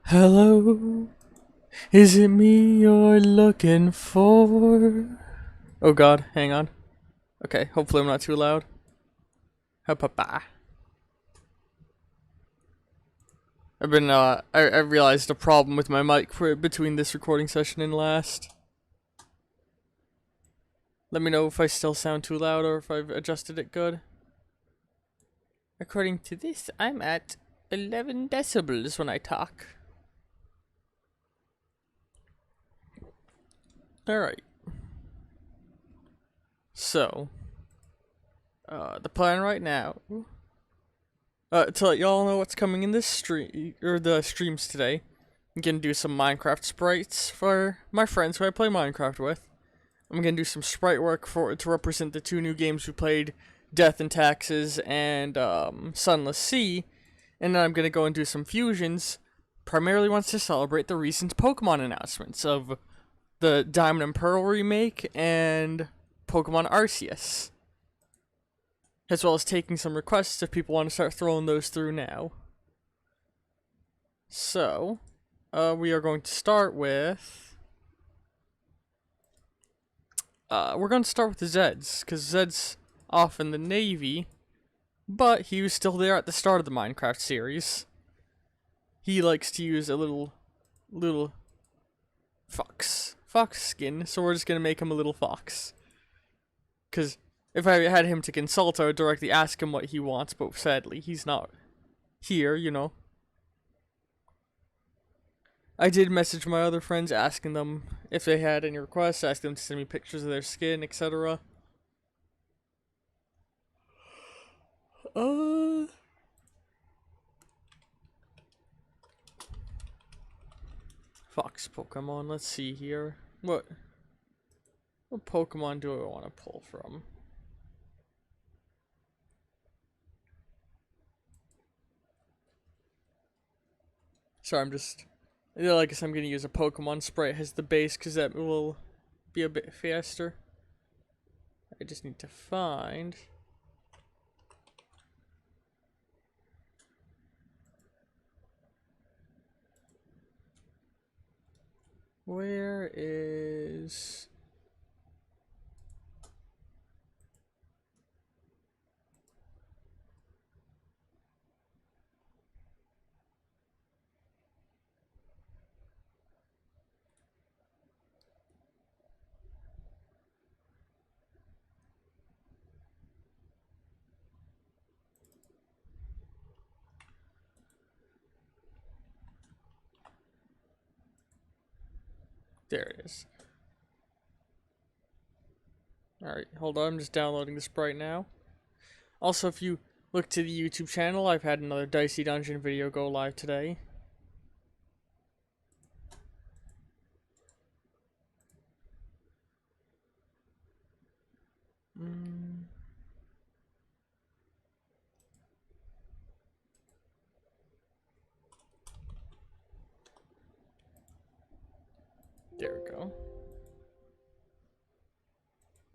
Hello, is it me you're looking for? Oh god, hang on. Okay, hopefully I'm not too loud. Ha-pa-pa. I realized a problem with my mic between this recording session and last. Let me know if I still sound too loud or if I've adjusted it good. According to this, I'm at 11 decibels when I talk. Alright. So, the plan right now, to let y'all know what's coming in this stream, or the streams today. I'm gonna do some Minecraft sprites for my friends who I play Minecraft with. I'm gonna do some sprite work to represent the two new games we played, Death and Taxes and Sunless Sea, and then I'm gonna go and do some fusions, primarily wants to celebrate the recent Pokemon announcements of the Diamond and Pearl remake and Pokemon Arceus, as well as taking some requests if people want to start throwing those through now. So, we are going to start with... we're going to start with the Zeds, because Zed's off in the Navy, but he was still there at the start of the Minecraft series. He likes to use a little fox skin, so we're just going to make him a little fox. Because if I had him to consult, I would directly ask him what he wants, but sadly, he's not here, you know. I did message my other friends asking them if they had any requests, asking them to send me pictures of their skin, etc. Fox Pokemon, let's see here. What Pokemon do I want to pull from? Sorry, I guess I'm going to use a Pokemon sprite as the base because that will be a bit faster. I just need to find... Where is... There it is. Alright, hold on, I'm just downloading the sprite now. Also, if you look to the YouTube channel, I've had another Dicey Dungeon video go live today. There we go.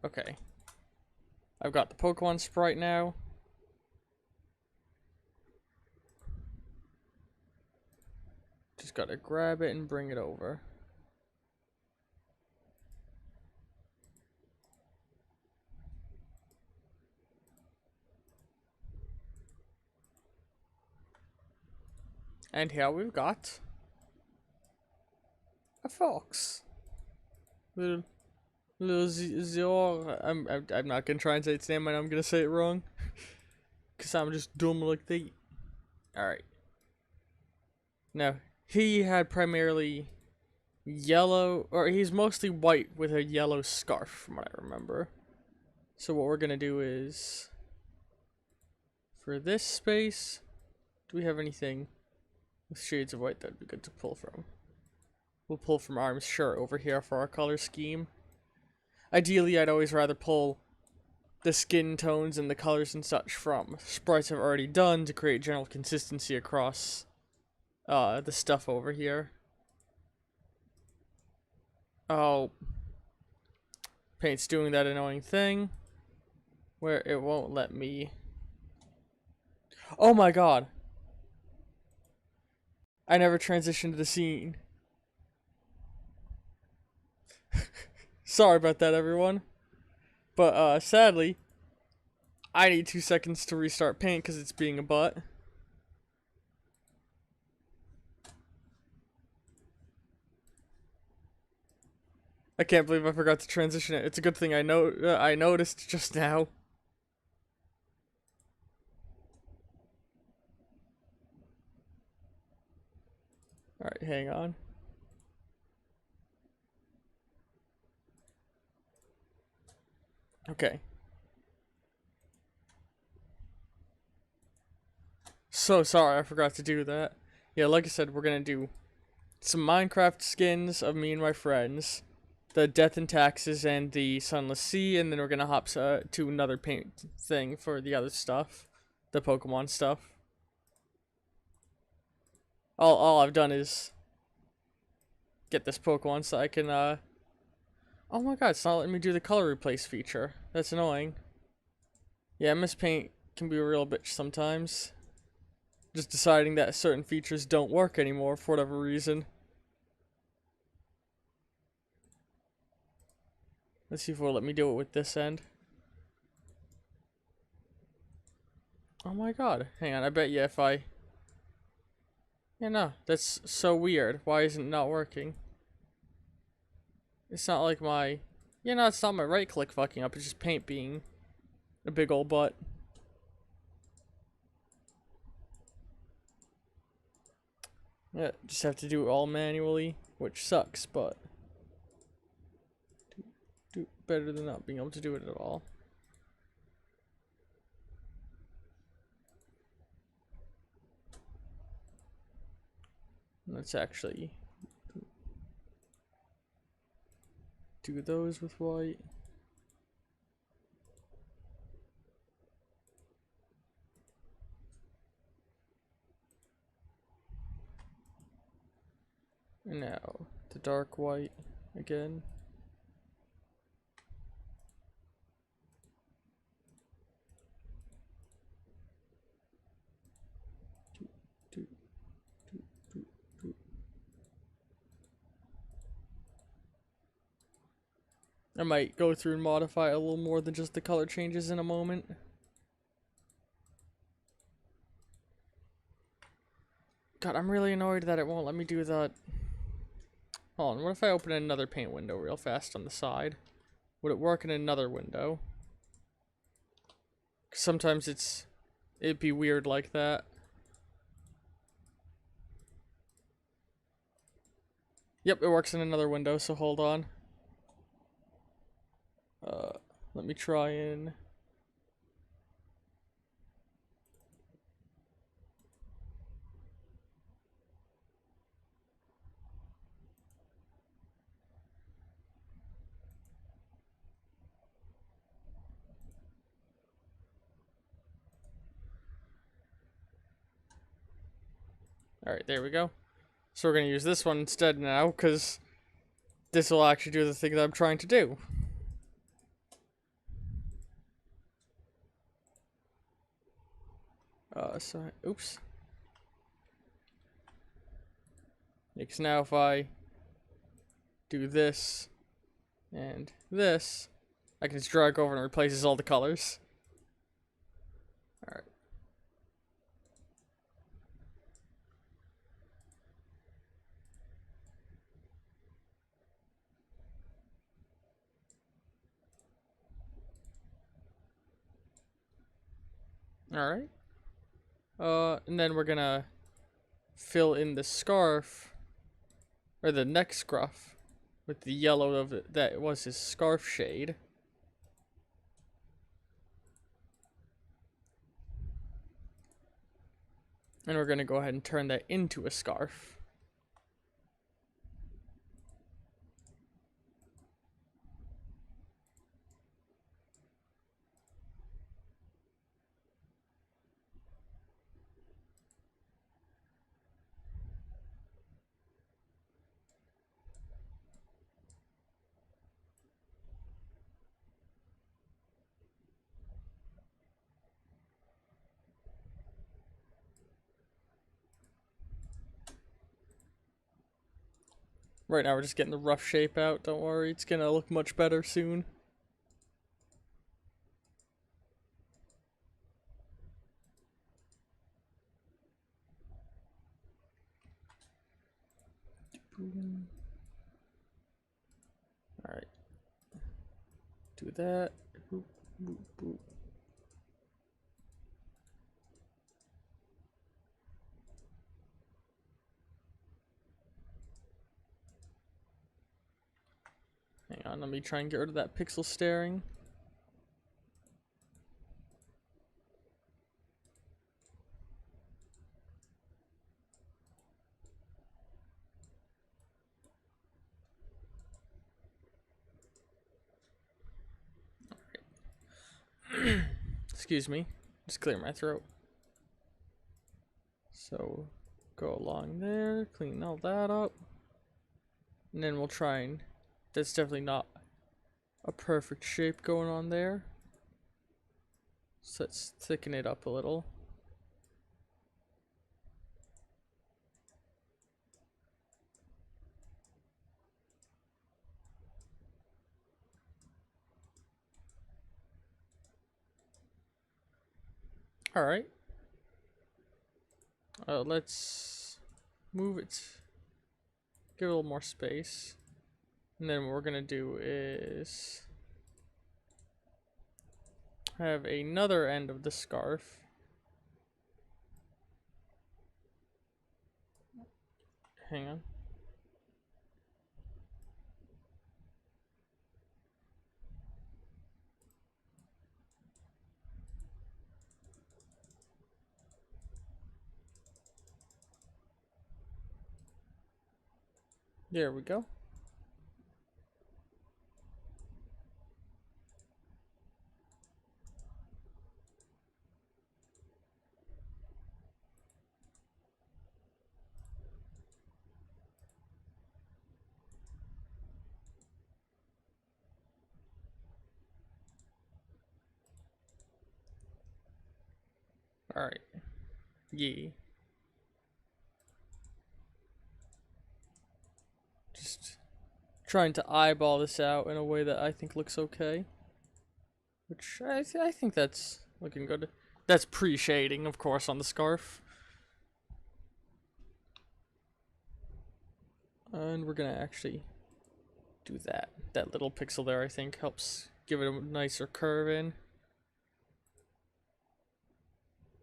Okay. I've got the Pokemon sprite now. Just gotta grab it and bring it over. And here we've got a fox. Little Zor. I'm not gonna try and say its name, and I'm gonna say it wrong, cause I'm just dumb like that. All right. Now he had primarily yellow, or he's mostly white with a yellow scarf, from what I remember. So what we're gonna do is, for this space, do we have anything with shades of white that'd be good to pull from? We'll pull from Arm's shirt over here for our color scheme. Ideally, I'd always rather pull the skin tones and the colors and such from sprites I've already done to create general consistency across the stuff over here. Oh, Paint's doing that annoying thing where it won't let me. Oh my god. I never transitioned to the scene. Sorry about that, everyone. But sadly, I need 2 seconds to restart paint because it's being a butt. I can't believe I forgot to transition it. It's a good thing I noticed just now. Alright, hang on. Okay. So sorry I forgot to do that. Yeah, like I said, we're gonna do some Minecraft skins of me and my friends, the Death and Taxes and the Sunless Sea, and then we're gonna hop to another paint thing for the other stuff, the Pokemon stuff. All I've done is get this Pokemon so I can, oh my god, it's not letting me do the color replace feature. That's annoying. Yeah, MS Paint can be a real bitch sometimes. Just deciding that certain features don't work anymore for whatever reason. Let's see if it'll let me do it with this end. Oh my god. Hang on, I bet you if I... Yeah, no, that's so weird. Why isn't it not working? It's not like my... Yeah, no, it's not my right click fucking up. It's just paint being a big old butt. Yeah, just have to do it all manually, which sucks, but... Do better than not being able to do it at all. Let's actually do those with white. And now, the dark white again. Do, do, do, do. I might go through and modify a little more than just the color changes in a moment. God, I'm really annoyed that it won't let me do that. Hold on, what if I open another paint window real fast on the side? Would it work in another window? 'Cause sometimes it'd be weird like that. Yep, it works in another window, so hold on. Let me try and... Alright, there we go. So we're gonna use this one instead now, because this will actually do the thing that I'm trying to do. So, oops. Because now if I do this and this, I can just drag over and it replaces all the colors. Alright. Alright. And then we're gonna fill in the scarf, or the neck scruff, with the yellow of it that was his scarf shade. And we're gonna go ahead and turn that into a scarf. Right now we're just getting the rough shape out. Don't worry, it's gonna look much better soon. Alright. Do that. Boop, boop, boop. Hang on, let me try and get rid of that pixel staring. Excuse me, just clear my throat. So go along there, clean all that up, and then we'll try and, that's definitely not a perfect shape going on there. So let's thicken it up a little. Alright. Let's move it, give it a little more space. And then what we're gonna do is have another end of the scarf. Hang on. There we go. Alright. Yeah. Just trying to eyeball this out in a way that I think looks okay. Which I think that's looking good. That's pre-shading, of course, on the scarf. And we're gonna actually do that. That little pixel there, I think, helps give it a nicer curve in.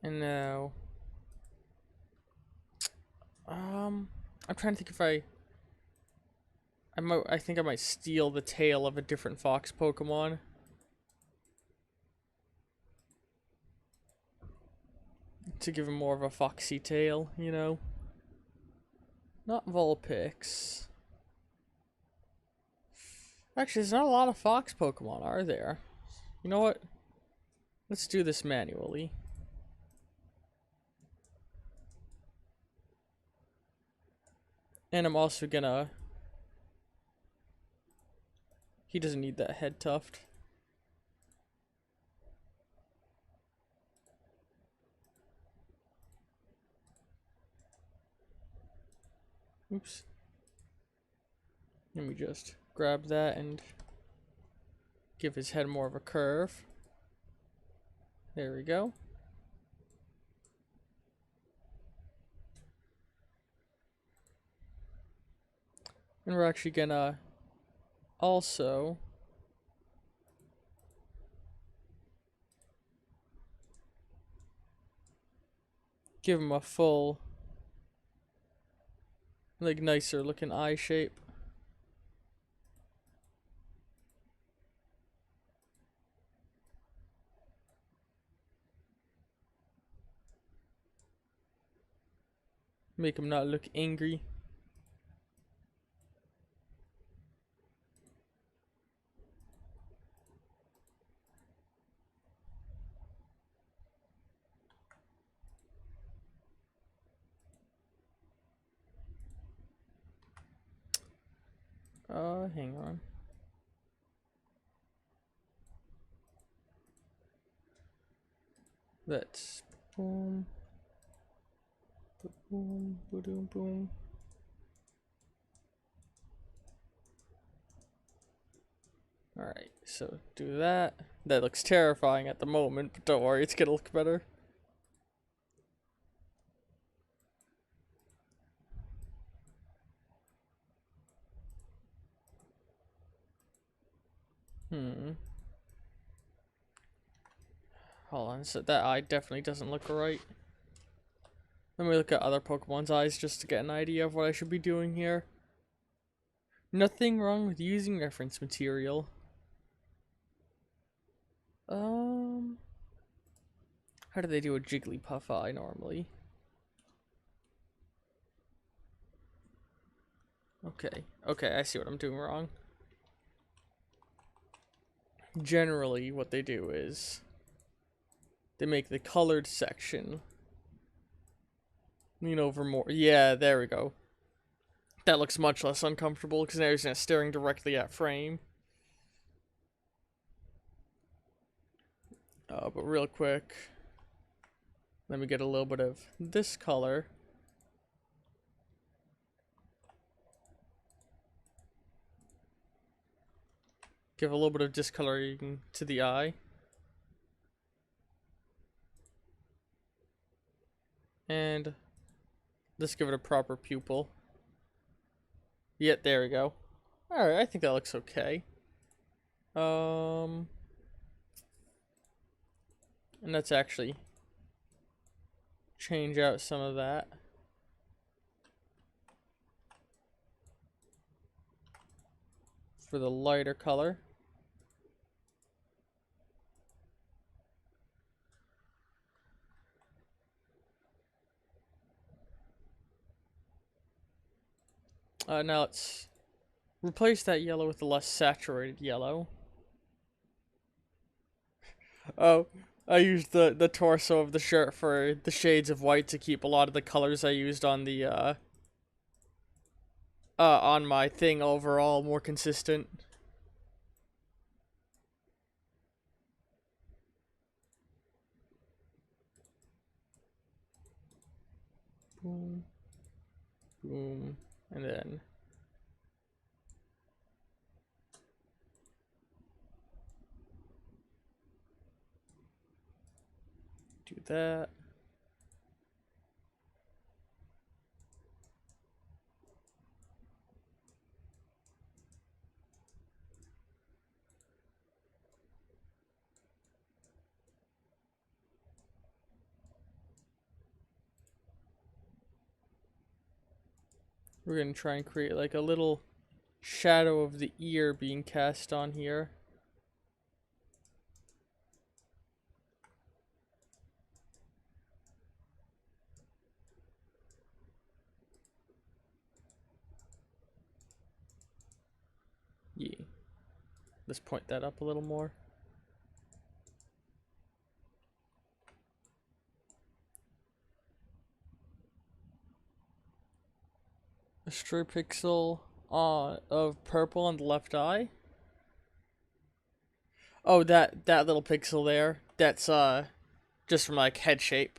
And now, I'm trying to think if I think I might steal the tail of a different fox Pokemon. To give him more of a foxy tail, you know? Not Vulpix. Actually, there's not a lot of fox Pokemon, are there? You know what? Let's do this manually. And I'm also gonna... He doesn't need that head tuft. Oops. Let me just grab that and give his head more of a curve. There we go. And we're actually gonna also give him a full, like, nicer looking eye shape. Make him not look angry. Hang on. Let's boom, boom, boom, boom. Alright, so do that. That looks terrifying at the moment, but don't worry, it's gonna look better. Hold on, so that eye definitely doesn't look right. Let me look at other Pokemon's eyes just to get an idea of what I should be doing here. Nothing wrong with using reference material. How do they do a Jigglypuff eye normally? Okay, I see what I'm doing wrong. Generally, what they do is they make the colored section lean over more. Yeah, there we go. That looks much less uncomfortable because now he's staring directly at frame. But real quick, let me get a little bit of this color. Give a little bit of discoloring to the eye. And let's give it a proper pupil. Yeah, there we go. Alright, I think that looks okay. And let's actually change out some of that. For the lighter color. Now let's replace that yellow with a less saturated yellow. Oh, I used the torso of the shirt for the shades of white to keep a lot of the colors I used on the on my thing overall more consistent. Boom, boom, and then do that. We're gonna try and create like a little shadow of the ear being cast on here. Yeah. Let's point that up a little more. A stray pixel of purple on the left eye. Oh, that little pixel there. That's just from like head shape.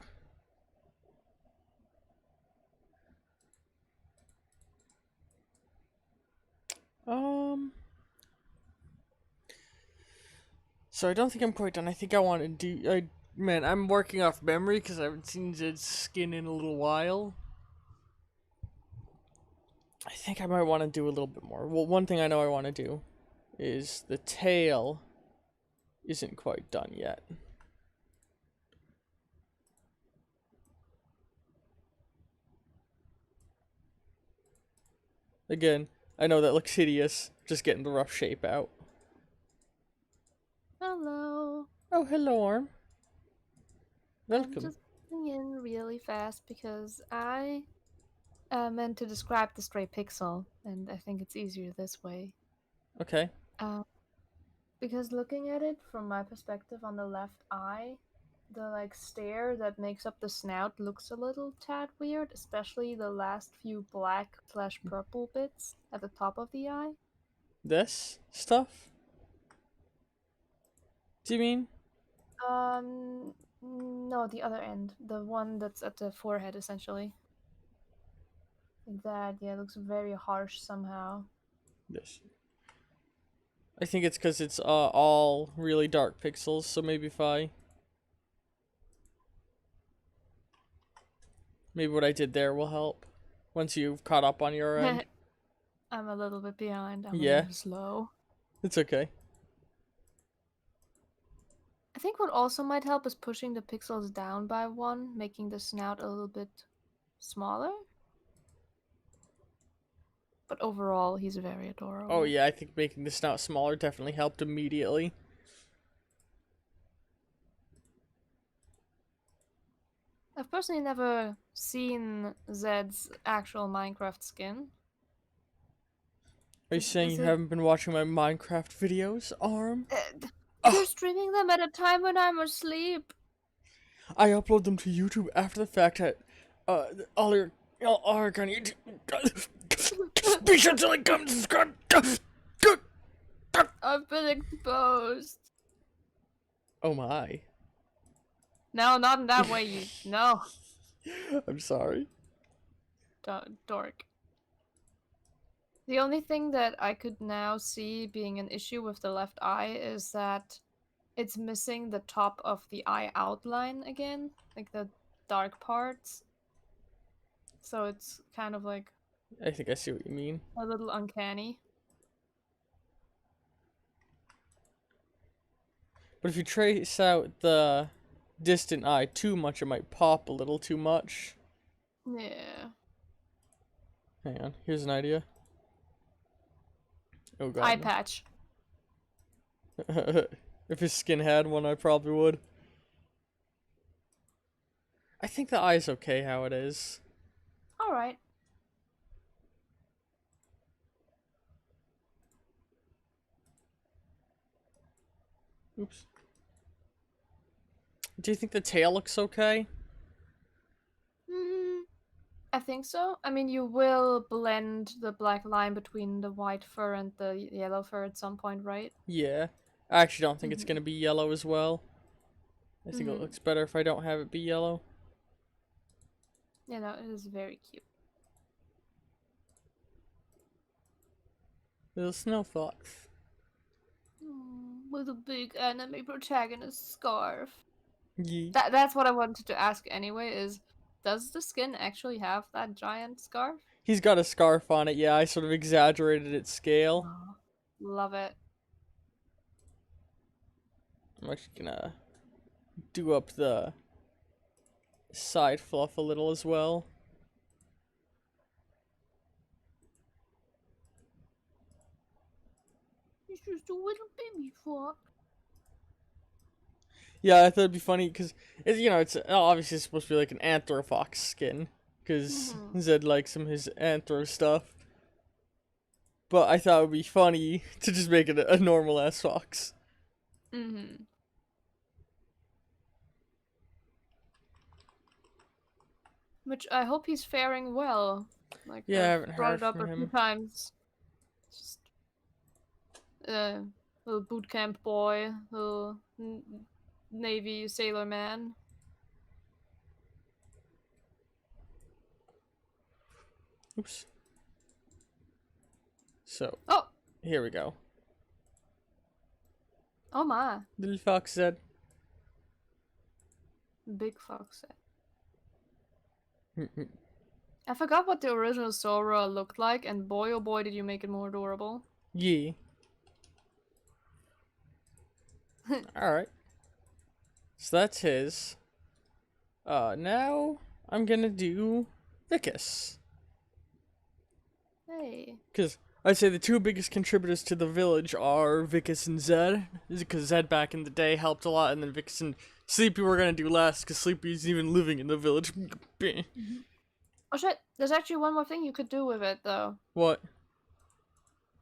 So I don't think I'm quite done. I think I want to do. Man, I'm working off memory because I haven't seen Zed's skin in a little while. I think I might want to do a little bit more. Well, one thing I know I want to do is the tail isn't quite done yet. Again, I know that looks hideous, just getting the rough shape out. Hello. Oh, hello, Arm. I'm Welcome. just putting in really fast because I meant to describe the stray pixel, and I think it's easier this way. Okay. Uh, because looking at it from my perspective on the left eye, the like stare that makes up the snout looks a little tad weird, especially the last few black slash purple bits at the top of the eye. This stuff? Do you mean? No, the other end, the one that's at the forehead, essentially. That, yeah, looks very harsh somehow. This. I think it's because it's all really dark pixels, so maybe if I... Maybe what I did there will help. Once you've caught up on your end. I'm a little bit behind. I'm a Yeah, little slow. it's okay. I think what also might help is pushing the pixels down by one, making the snout a little bit smaller. But overall, he's very adorable. Oh yeah, I think making the snout smaller definitely helped immediately. I've personally never seen Zed's actual Minecraft skin. Are you saying you haven't been watching my Minecraft videos, Arm? You're streaming them at a time when I'm asleep. I upload them to YouTube after the fact at all your on YouTube. Be sure to like, comment, subscribe. I've been exposed. Oh my. No, not in that way, you. No. I'm sorry. Dork. The only thing that I could now see being an issue with the left eye is that it's missing the top of the eye outline again, like the dark parts. So it's kind of like I think I see what you mean. a little uncanny. But if you trace out the distant eye too much, it might pop a little too much. Yeah. Hang on, here's an idea. Oh god. Eye patch. If his skin had one, I probably would. I think the eye's okay how it is. Alright. Oops. Do you think the tail looks okay? I think so. I mean, you will blend the black line between the white fur and the yellow fur at some point, right? Yeah. I actually don't think it's gonna be yellow as well. I think it looks better if I don't have it be yellow. Yeah, no, it is very cute. Little snow fox. With a big anime protagonist scarf. Yeah. That's what I wanted to ask anyway, is does the skin actually have that giant scarf? He's got a scarf on it, yeah, I sort of exaggerated its scale. Oh, love it. I'm actually gonna do up the side fluff a little as well. It's just a little baby fox. Yeah, I thought it'd be funny because it's obviously supposed to be like an anthrofox skin because Zed likes some of his anthro stuff. But I thought it would be funny to just make it a normal ass fox. Which I hope he's faring well. Like, Yeah, I I've haven't brought heard it up from a few him. times. Just little boot camp boy, little Navy sailor man. Oops. So, Oh! here we go. Oh my. Little fox Zed. Big fox. I forgot what the original Sora looked like, and boy oh boy did you make it more adorable. Yeah. Alright. So that's his. Now I'm gonna do Vicus. Hey. Because I'd say the two biggest contributors to the village are Vicus and Zed. Because Zed back in the day helped a lot, and then Vicus and Sleepy were gonna do less, because Sleepy isn't even living in the village. Oh shit, there's actually one more thing you could do with it, though. What?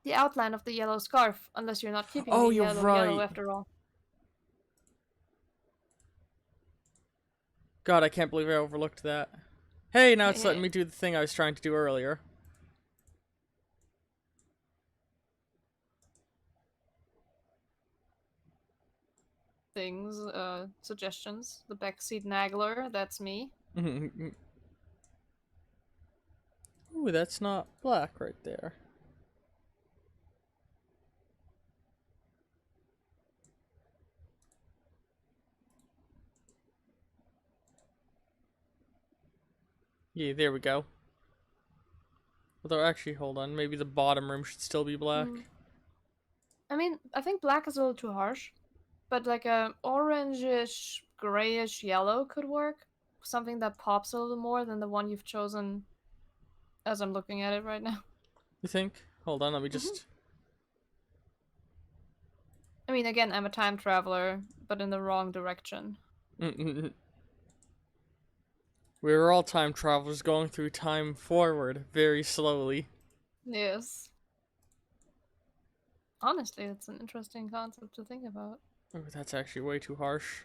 The outline of the yellow scarf, unless you're not keeping Oh, the you're right. yellow after all. God, I can't believe I overlooked that. Hey, now it's letting me do the thing I was trying to do earlier. Things, suggestions. The backseat naggler, that's me. Ooh, that's not black right there. Yeah, there we go. Although, actually, hold on. Maybe the bottom room should still be black. Mm. I mean, I think black is a little too harsh, but like a orangish, grayish yellow could work. Something that pops a little more than the one you've chosen as I'm looking at it right now. You think? Hold on, let me Mhm. just... I mean, again, I'm a time traveler, but in the wrong direction. We were all time travelers going through time forward very slowly. Yes. Honestly, it's an interesting concept to think about. Oh, that's actually way too harsh.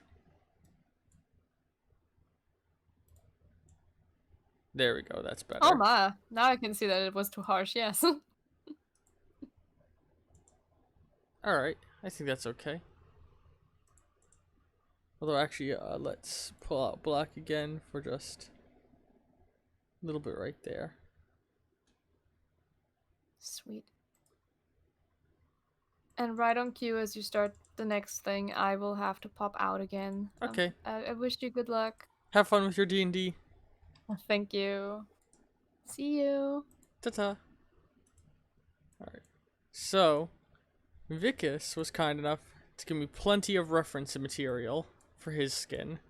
There we go, that's Oh better. my, now I can see that it was too harsh, yes. Alright, I think that's okay. Although, actually, let's pull out black again for just a little bit right there. Sweet. And right on cue as you start the next thing, I will have to pop out again. Okay, I wish you good luck. have fun with your D&D. Thank you. See you. Ta-ta. Alright, so, Vicus was kind enough to give me plenty of reference material for his skin.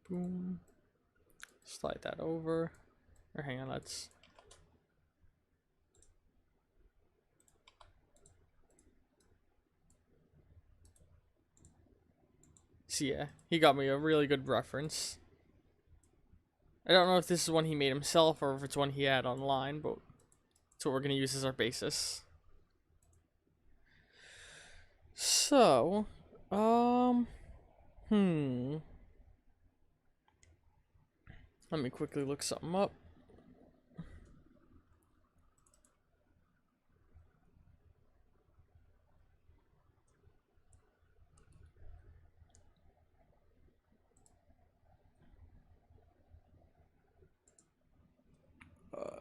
Boom. Slide that over. Or hang on, let's... So yeah, he got me a really good reference. I don't know if this is one he made himself or if it's one he had online, but it's what we're gonna use as our basis. So, hmm. Let me quickly look something up.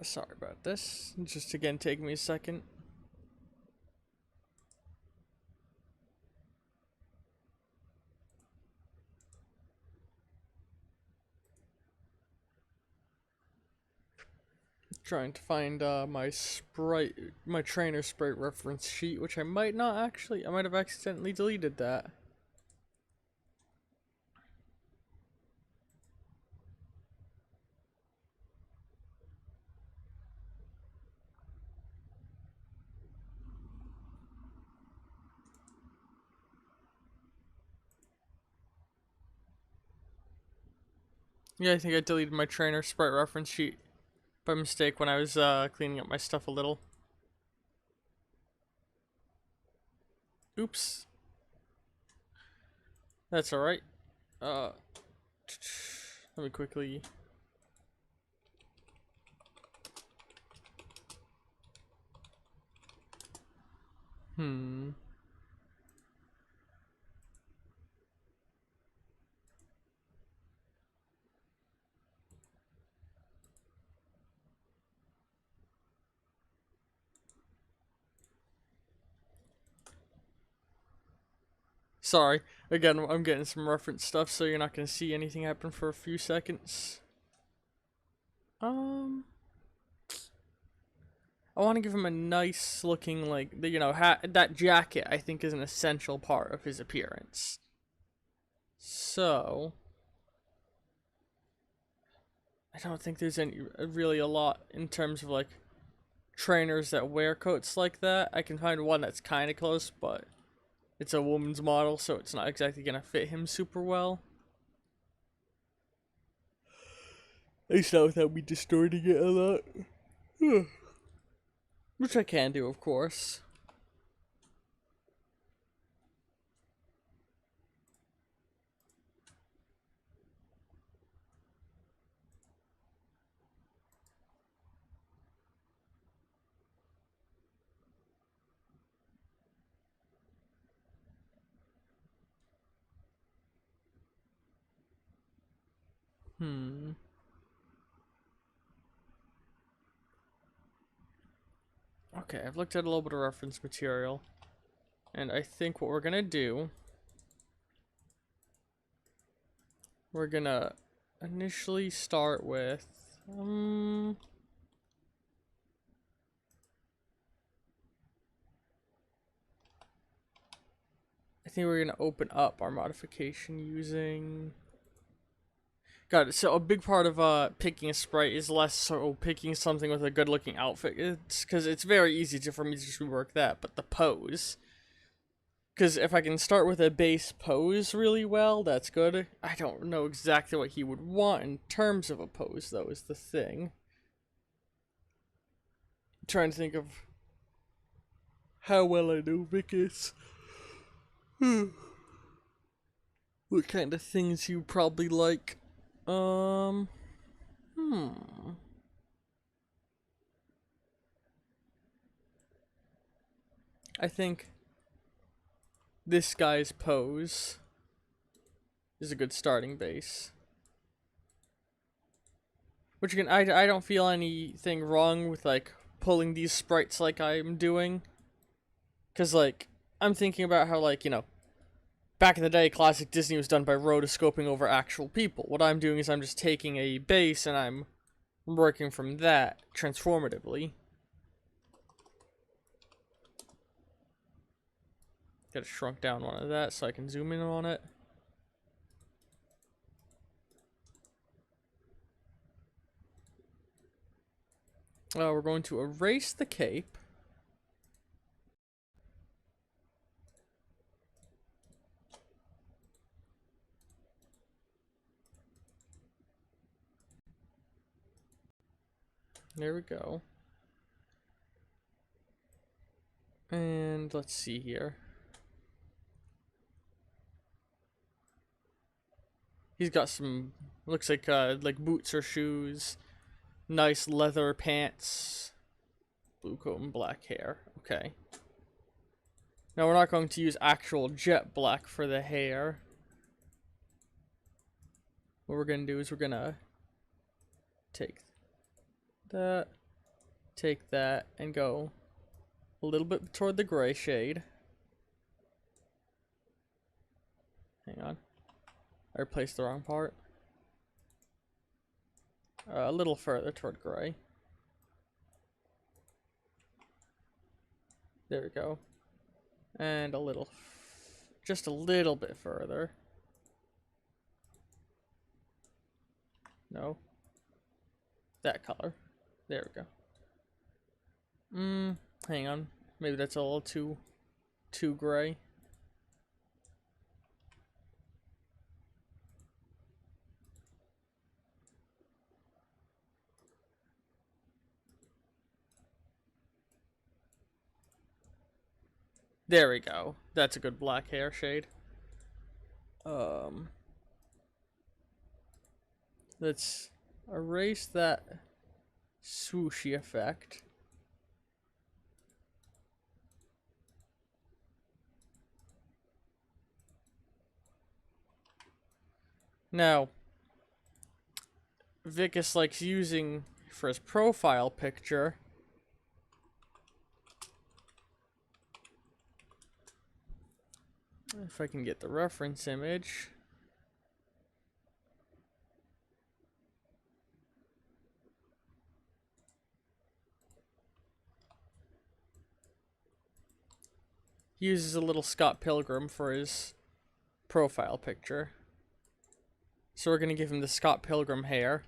Sorry about this. Just again, take me a second. Trying to find my trainer sprite reference sheet, which I might not actually. I might have accidentally deleted that. Yeah, I think I deleted my trainer sprite reference sheet by mistake when I was cleaning up my stuff a little. Oops. That's alright. Uh, let me quickly... Hmm. Sorry. Again, I'm getting some reference stuff, so you're not gonna see anything happen for a few seconds. Um... I want to give him a nice looking, like, that jacket I think is an essential part of his appearance. So, I don't think there's any really a lot in terms of like trainers that wear coats like that. I can find one that's kind of close, but it's a woman's model, so it's not exactly gonna fit him super well. At least not without me distorting it a lot. Which I can do, of course. Hmm. Okay, I've looked at a little bit of reference material. And I think what we're gonna do... We're gonna initially start with... I think we're gonna open up our modification using... Got it. So a big part of picking a sprite is less so picking something with a good looking outfit. It's because it's very easy for me to just rework that, but the pose. Because if I can start with a base pose really well, that's good. I don't know exactly what he would want in terms of a pose, though, is the thing. I'm trying to think of how well I know Vicus. What kind of things you probably like. Hmm. I think this guy's pose is a good starting base. Which again, I don't feel anything wrong with like pulling these sprites like I'm doing. Cause like, I'm thinking about how like, you know, back in the day, classic Disney was done by rotoscoping over actual people. What I'm doing is I'm just taking a base and I'm working from that transformatively. Gotta shrunk down one of that so I can zoom in on it. We're going to erase the cape. There we go. And let's see here. He's got some, looks like boots or shoes. Nice leather pants. Blue coat and black hair. Okay. Now we're not going to use actual jet black for the hair. What we're going to do is we're going to take that, and go a little bit toward the gray shade. Hang on. I replaced the wrong part. A little further toward gray. There we go. And just a little bit further. No. That color. There we go. Hang on. Maybe that's a little too gray. There we go. That's a good black hair shade. Let's erase that swooshy effect. Now, Vicus likes using for his profile picture. If I can get the reference image. He uses a little Scott Pilgrim for his profile picture. So we're gonna give him the Scott Pilgrim hair.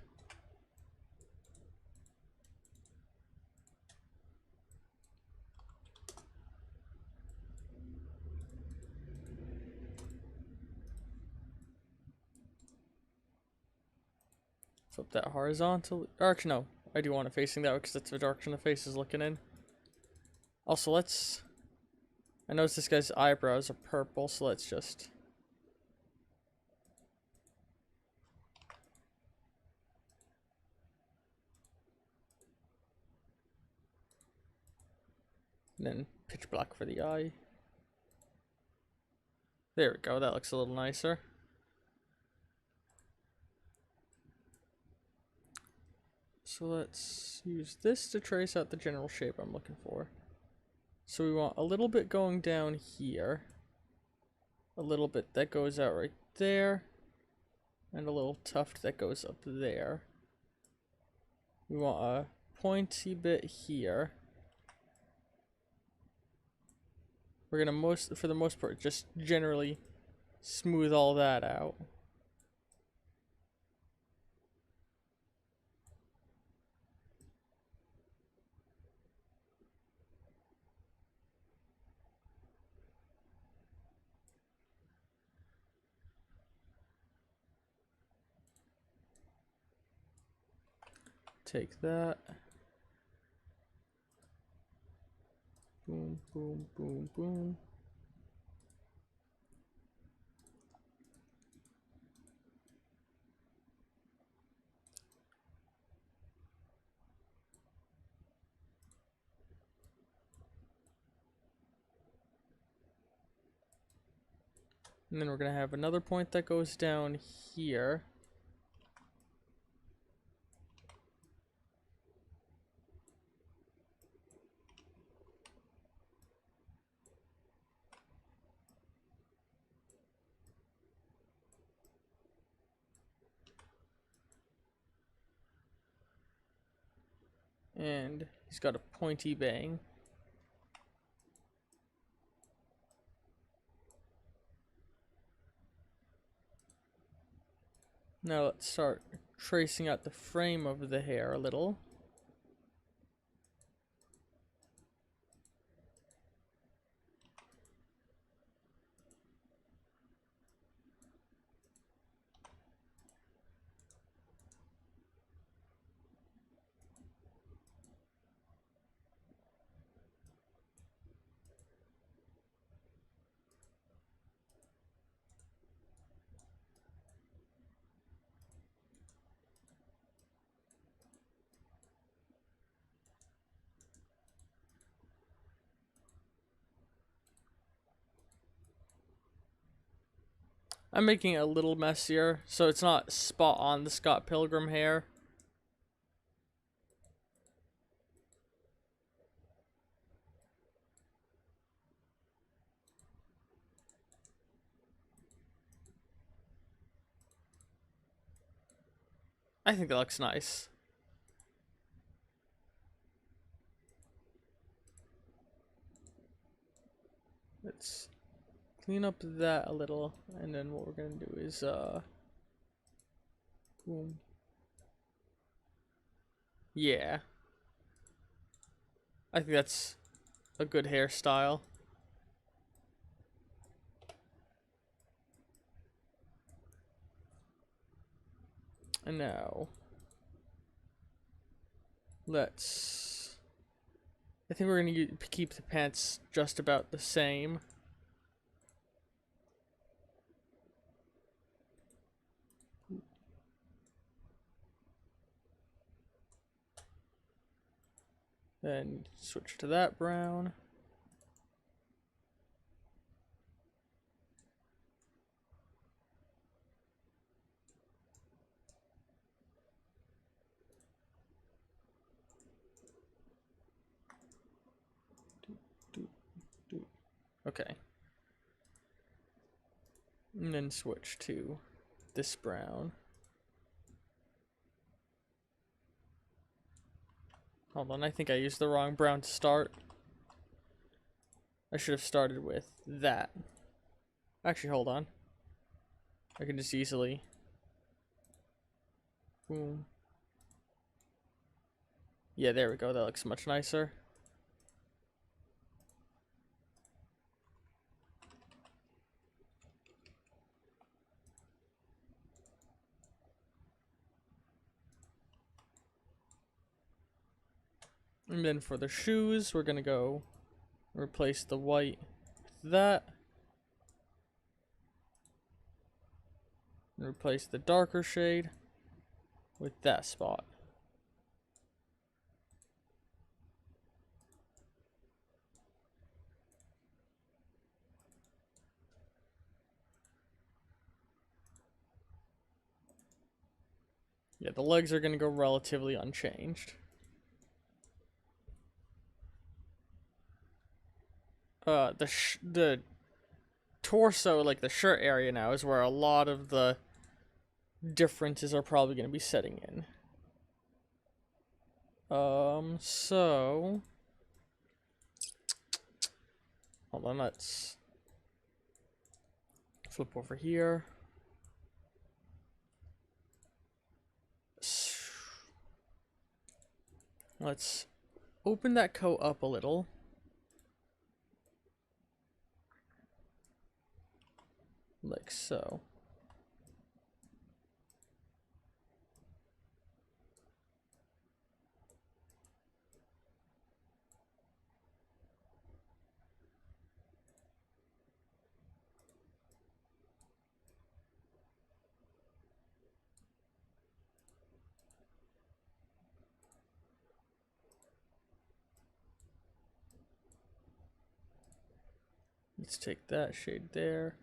Flip that horizontal. Or actually, no. I do want it facing that way because that's the direction the face is looking in. Also, let's... I noticed this guy's eyebrows are purple, so let's just... And then pitch black for the eye. There we go, that looks a little nicer. So let's use this to trace out the general shape I'm looking for. So we want a little bit going down here. A little bit that goes out right there. And a little tuft that goes up there. We want a pointy bit here. We're gonna for the most part, just generally smooth all that out. Take that. Boom, boom, boom, boom. And then we're going to have another point that goes down here. And he's got a pointy bang. Now let's start tracing out the frame of the hair a little. I'm making it a little messier, so it's not spot on the Scott Pilgrim hair. I think that looks nice. Let's clean up that a little, and then what we're gonna do is boom. Yeah. I think that's a good hairstyle. And now let's, I think we're gonna keep the pants just about the same. Then switch to that brown. Okay. And then switch to this brown. Hold on, I think I used the wrong brown to start. I should have started with that. Actually, hold on. I can just easily... Boom. Yeah, there we go. That looks much nicer. And then for the shoes, we're gonna go replace the white with that. And replace the darker shade with that spot. Yeah, the legs are gonna go relatively unchanged. the torso, like the shirt area now, is where a lot of the differences are probably going to be setting in. So hold on, let's flip over here. Let's open that coat up a little. Like so. Let's take that shade there.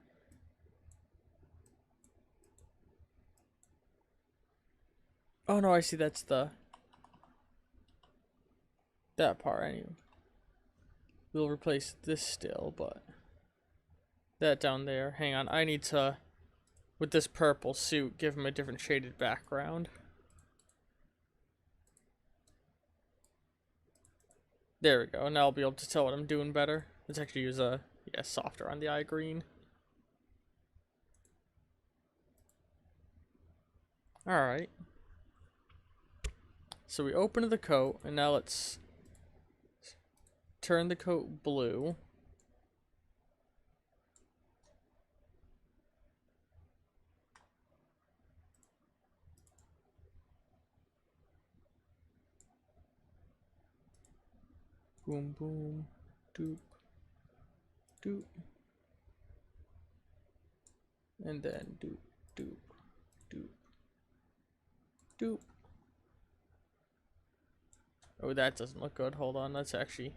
Oh no, I see, that's that part anyway. We'll replace this still, but that down there. Hang on, I need to, with this purple suit, give him a different shaded background. There we go. Now I'll be able to tell what I'm doing better. Let's actually use a softer on the eye green. Alright. So we open the coat, and now let's turn the coat blue. Boom, boom, doop, doop. And then doop, doop, doop, doop. Oh, that doesn't look good. Hold on, that's actually...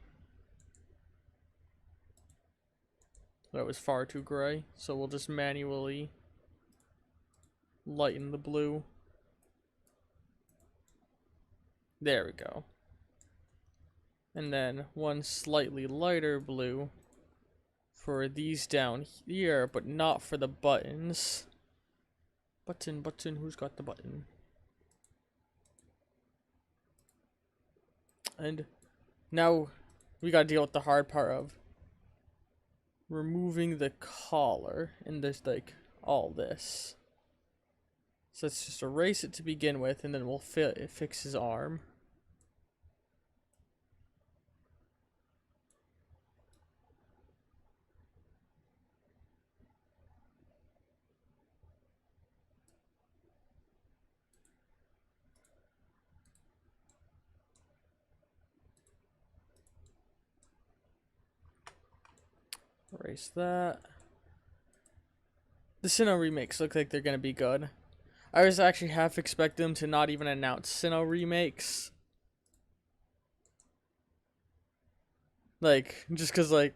that was far too gray, so we'll just manually lighten the blue. There we go. And then one slightly lighter blue for these down here, but not for the buttons. Button, who's got the button? And now we gotta deal with the hard part of removing the collar, and there's like all this. So let's just erase it to begin with, and then we'll fix his arm. Erase that. The Sinnoh remakes look like they're gonna be good. I was actually half expecting them to not even announce Sinnoh remakes. Like, just cause like,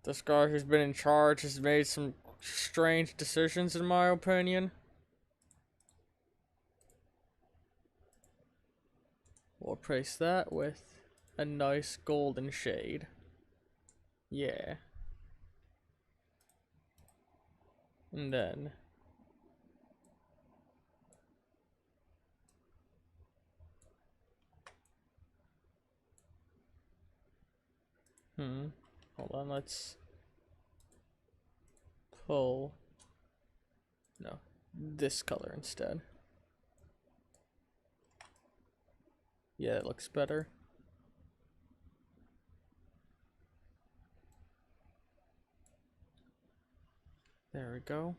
this guy who's been in charge has made some strange decisions in my opinion. We'll replace that with a nice golden shade. Yeah. And then hold on, let's pull this color instead. Yeah, it looks better. There we go.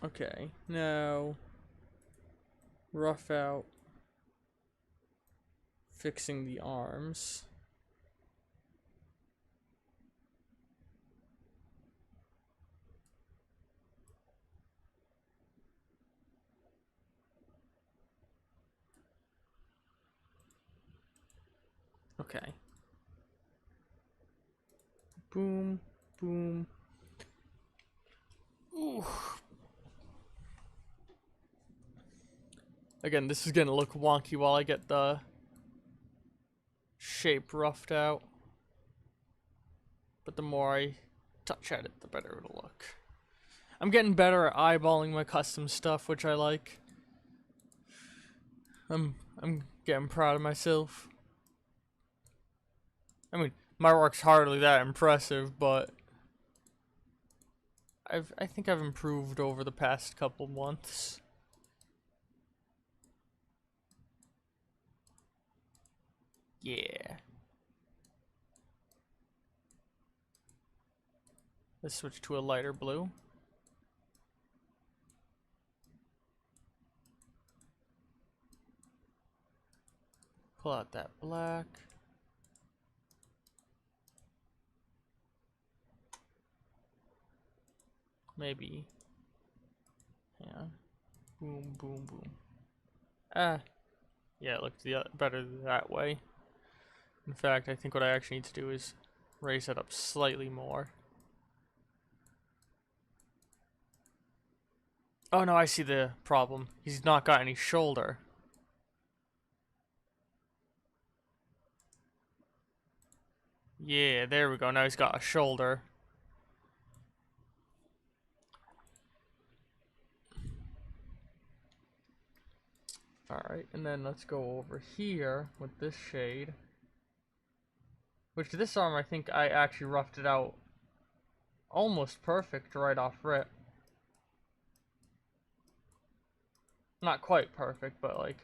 Okay, now rough out fixing the arms. Okay. Boom, boom. Ooh. Again, this is gonna look wonky while I get the shape roughed out. but the more I touch at it, the better it'll look. I'm getting better at eyeballing my custom stuff, which I like. I'm getting proud of myself. I mean, my work's hardly that impressive, but I think I've improved over the past couple months. Yeah. Let's switch to a lighter blue. Pull out that black. Maybe. Yeah. Boom, boom, boom. Ah. Yeah, it looked better that way. In fact, I think what I actually need to do is raise it up slightly more. Oh no, I see the problem. He's not got any shoulder. Yeah, there we go. Now he's got a shoulder. Alright, and then let's go over here with this shade. Which this arm, I think I actually roughed it out almost perfect right off rip. Not quite perfect, but like...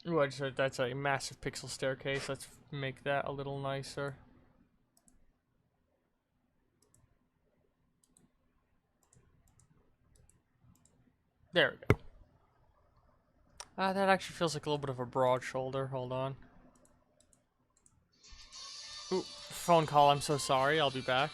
Ooh, I just heard that's a massive pixel staircase. Let's make that a little nicer. There we go. That actually feels like a little bit of a broad shoulder. Hold on. Ooh, phone call. I'm so sorry. I'll be back.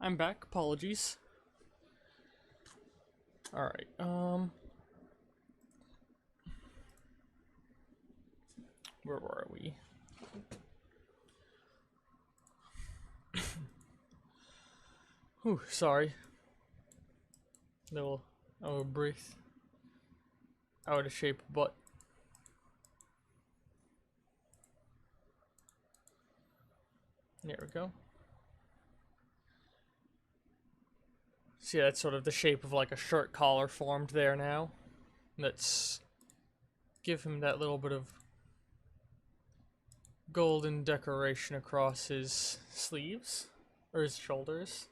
I'm back. Apologies. Alright, where were we? Whew, sorry. Little, oh, breathe. Out of shape butt. There we go. See, that's sort of the shape of like a shirt collar formed there now. Let's give him that little bit of golden decoration across his sleeves, or his shoulders.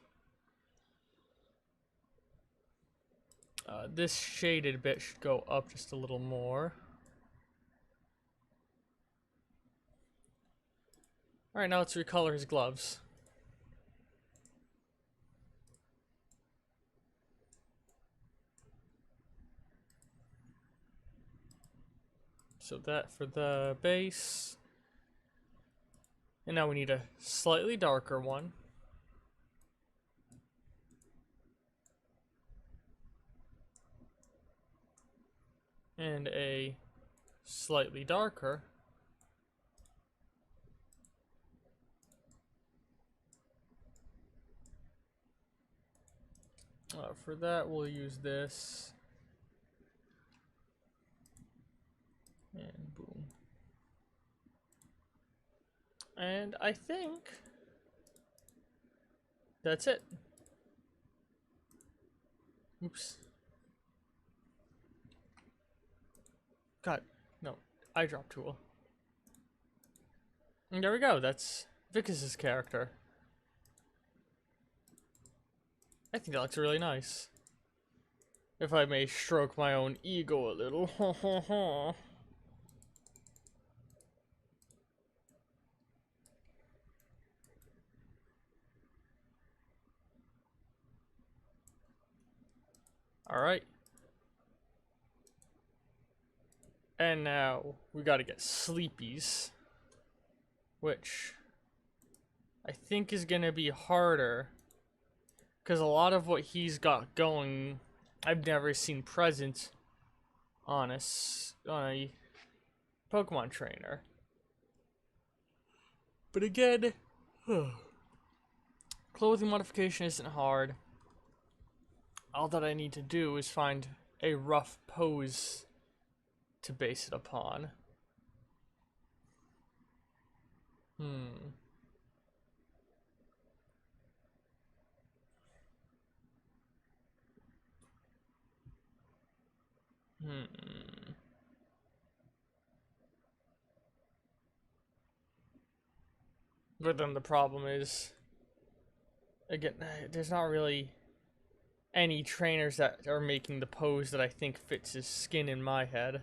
This shaded bit should go up just a little more. Alright, now let's recolor his gloves. So that for the base. And now we need a slightly darker one. And a slightly darker. For that, we'll use this. And boom. And I think that's it. Oops. God, no. Eyedrop tool. And there we go. That's Vicus's character. I think that looks really nice. If I may stroke my own ego a little. Ha ha ha. Alright. And now we gotta get sleepies. Which I think is gonna be harder. Because a lot of what he's got going, I've never seen present on a Pokemon trainer. But again, clothing modification isn't hard. All that I need to do is find a rough pose to base it upon. But then the problem is, again, there's not really any trainers that are making the pose that I think fits his skin in my head.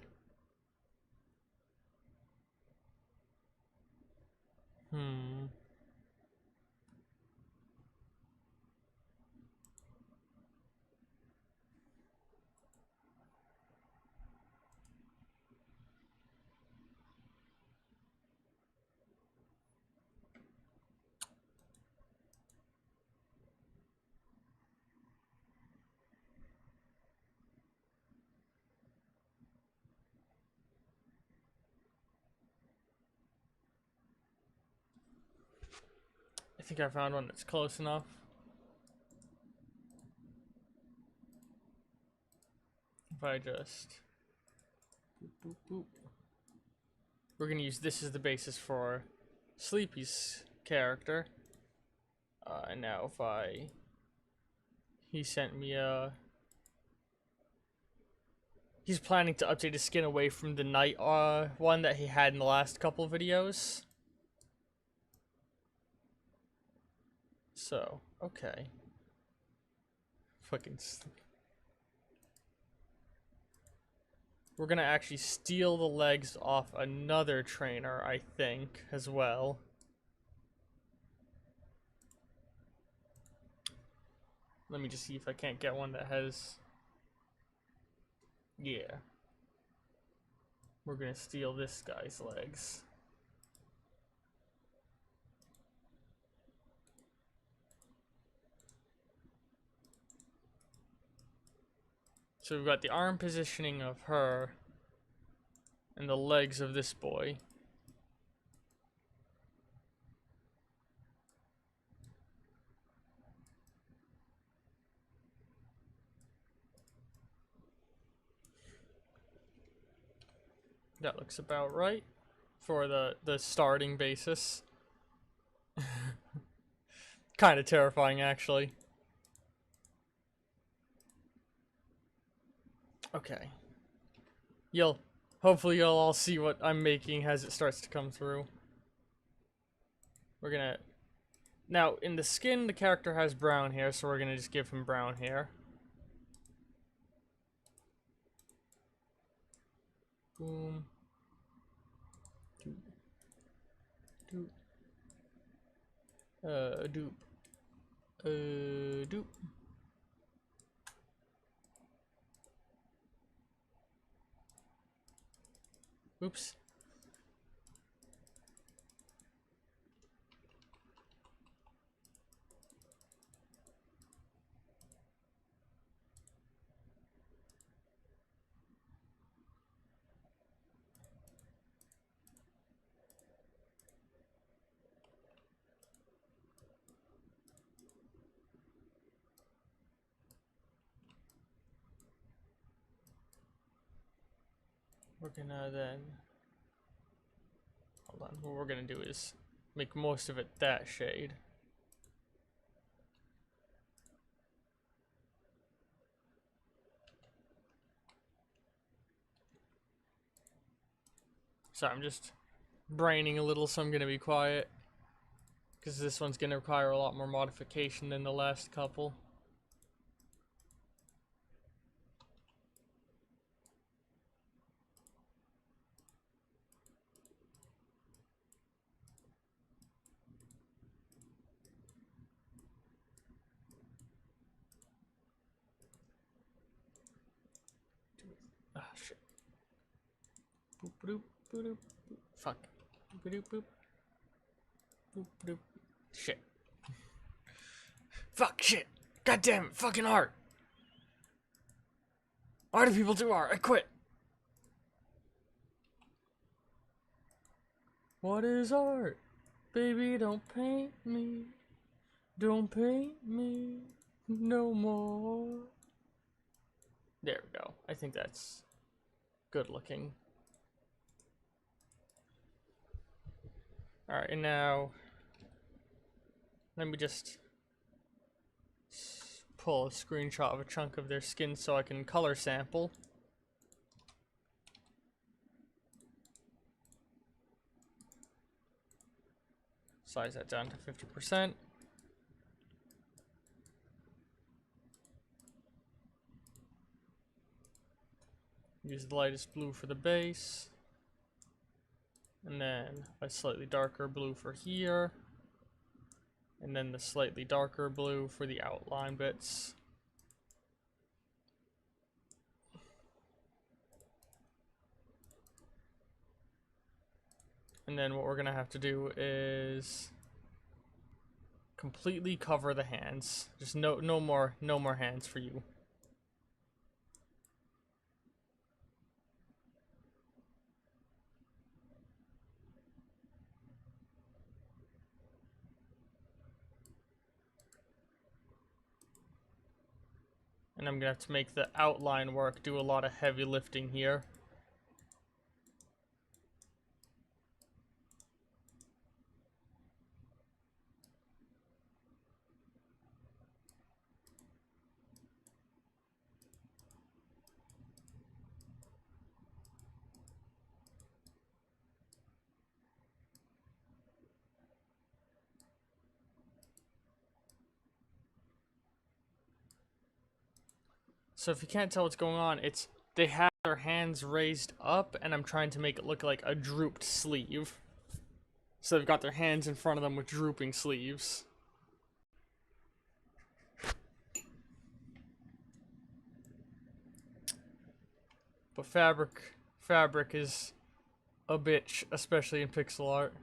I think I found one that's close enough. If I just boop, boop, boop. We're gonna use this as the basis for Sleepy's character. And now if he sent me he's planning to update his skin away from the night one that he had in the last couple of videos. So, okay. Fucking we're gonna actually steal the legs off another trainer, I think, as well. Let me just see if I can't get one that has... Yeah. We're gonna steal this guy's legs. So we've got the arm positioning of her and the legs of this boy. That looks about right for the starting basis. Kind of terrifying, actually. Okay. Hopefully you'll all see what I'm making as it starts to come through. We're gonna, now in the skin the character has brown hair, so we're gonna just give him brown hair. Boom. Doop. Doop. Doop. Doop. Oops. We're gonna then, hold on, what we're gonna do is make most of it that shade. Sorry, I'm just braining a little, so I'm gonna be quiet. Because this one's gonna require a lot more modification than the last couple. Ah, shit. Boop, boop, boop, boop. Fuck. Boop, boop, boop. Boop, boop. Shit. Fuck, shit. God damn it, fucking art. Why do people do art? I quit. What is art? Baby, don't paint me. Don't paint me no more. There we go. I think that's good looking. Alright, and now let me just pull a screenshot of a chunk of their skin so I can color sample. Size that down to 50%. Use the lightest blue for the base. And then a slightly darker blue for here. And then the slightly darker blue for the outline bits. And then what we're gonna have to do is completely cover the hands. Just no more hands for you. And I'm gonna have to make the outline work, do a lot of heavy lifting here. So if you can't tell what's going on, it's they have their hands raised up, and I'm trying to make it look like a drooped sleeve. So they've got their hands in front of them with drooping sleeves. But fabric is a bitch, especially in pixel art.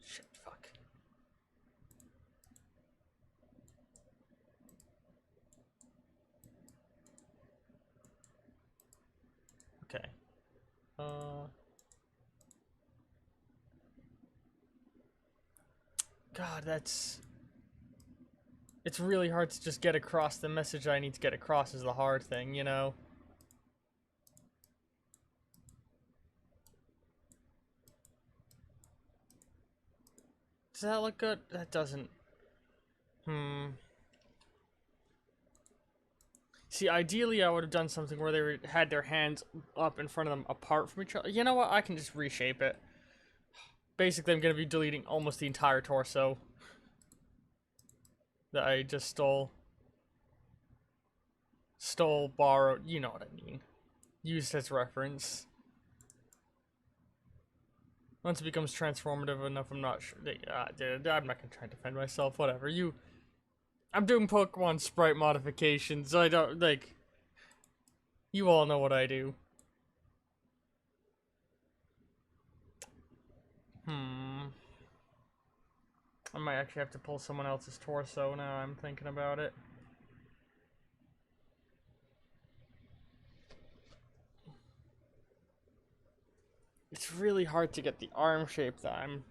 Shit, fuck. Okay. God, that's... It's really hard to just get across the message I need to get across is the hard thing, you know? Does that look good? That doesn't... See, ideally I would have done something where had their hands up in front of them apart from each other. You know what? I can just reshape it. Basically, I'm going to be deleting almost the entire torso that I just stole. Stole, borrowed, you know what I mean. Used as reference. Once it becomes transformative enough, I'm not sure. Dude, I'm not going to try and defend myself. Whatever. I'm doing Pokemon sprite modifications. I don't, like... You all know what I do. I might actually have to pull someone else's torso now I'm thinking about it. It's really hard to get the arm shape that I'm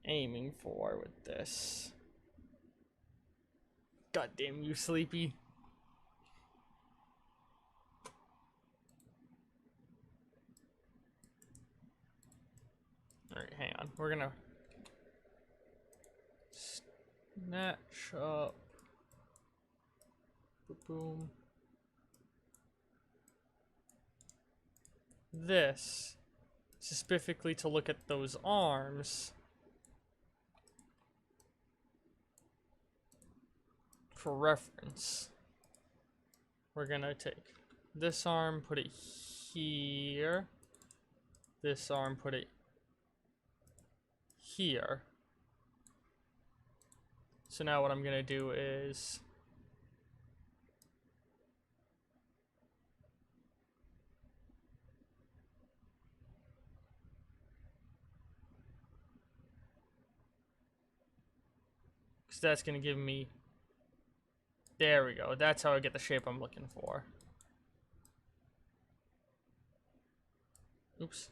aiming for with this. God damn you, Sleepy. Alright, hang on. We're gonna snatch up. Boom. This. Specifically to look at those arms. For reference. We're gonna take this arm, put it here. This arm, put it here. So now what I'm gonna do is because that's gonna give me, there we go, that's how I get the shape I'm looking for. Oops.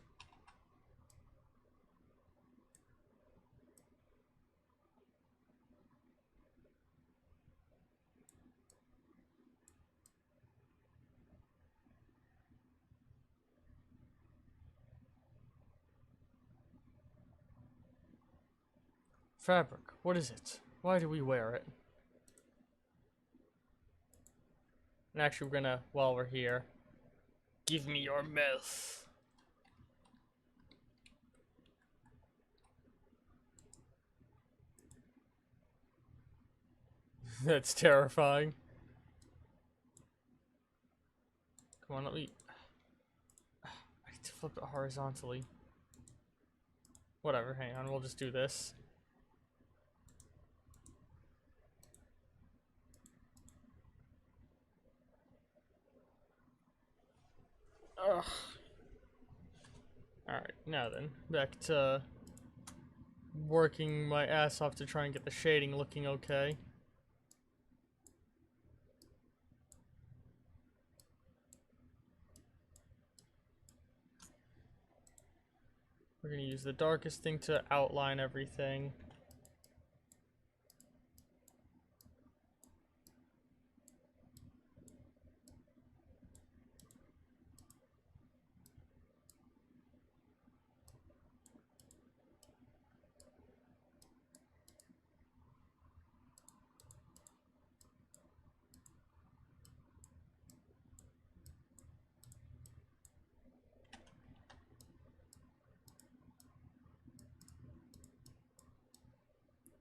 Fabric, what is it? Why do we wear it? And actually we're gonna, while we're here, give me your mouth. That's terrifying. Come on, let me... I need to flip it horizontally. Whatever, hang on, we'll just do this. Ugh. Alright, now then, back to working my ass off to try and get the shading looking okay. We're gonna use the darkest thing to outline everything.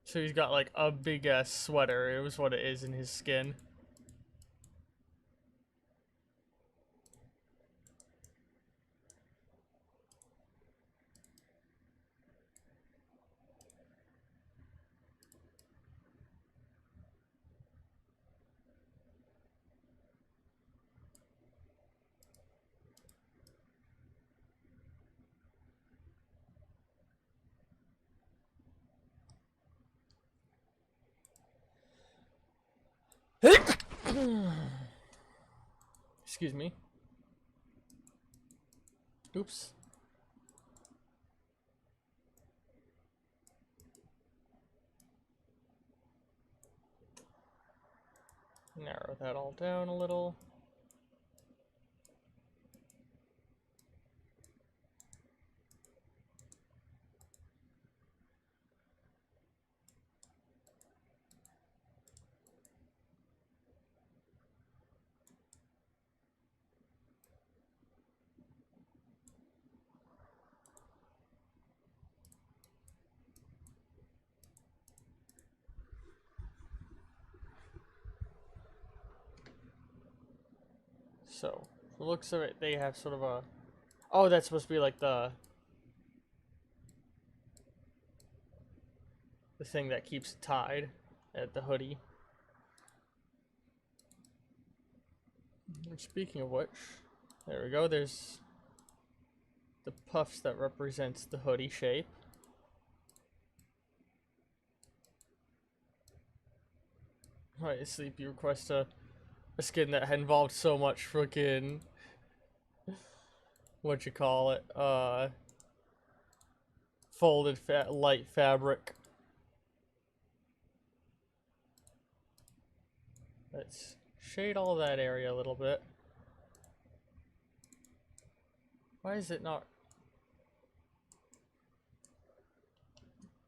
So he's got like a big ass sweater. It was what it is in his skin. Excuse me. Oops. Narrow that all down a little. So, from the looks of it, they have sort of a... Oh, that's supposed to be like the thing that keeps it tied at the hoodie. And speaking of which, there we go. There's the puffs that represents the hoodie shape. Alright, Sleep, you request a skin that had involved so much freaking... What you call it? Folded light fabric. Let's shade all that area a little bit. Why is it not...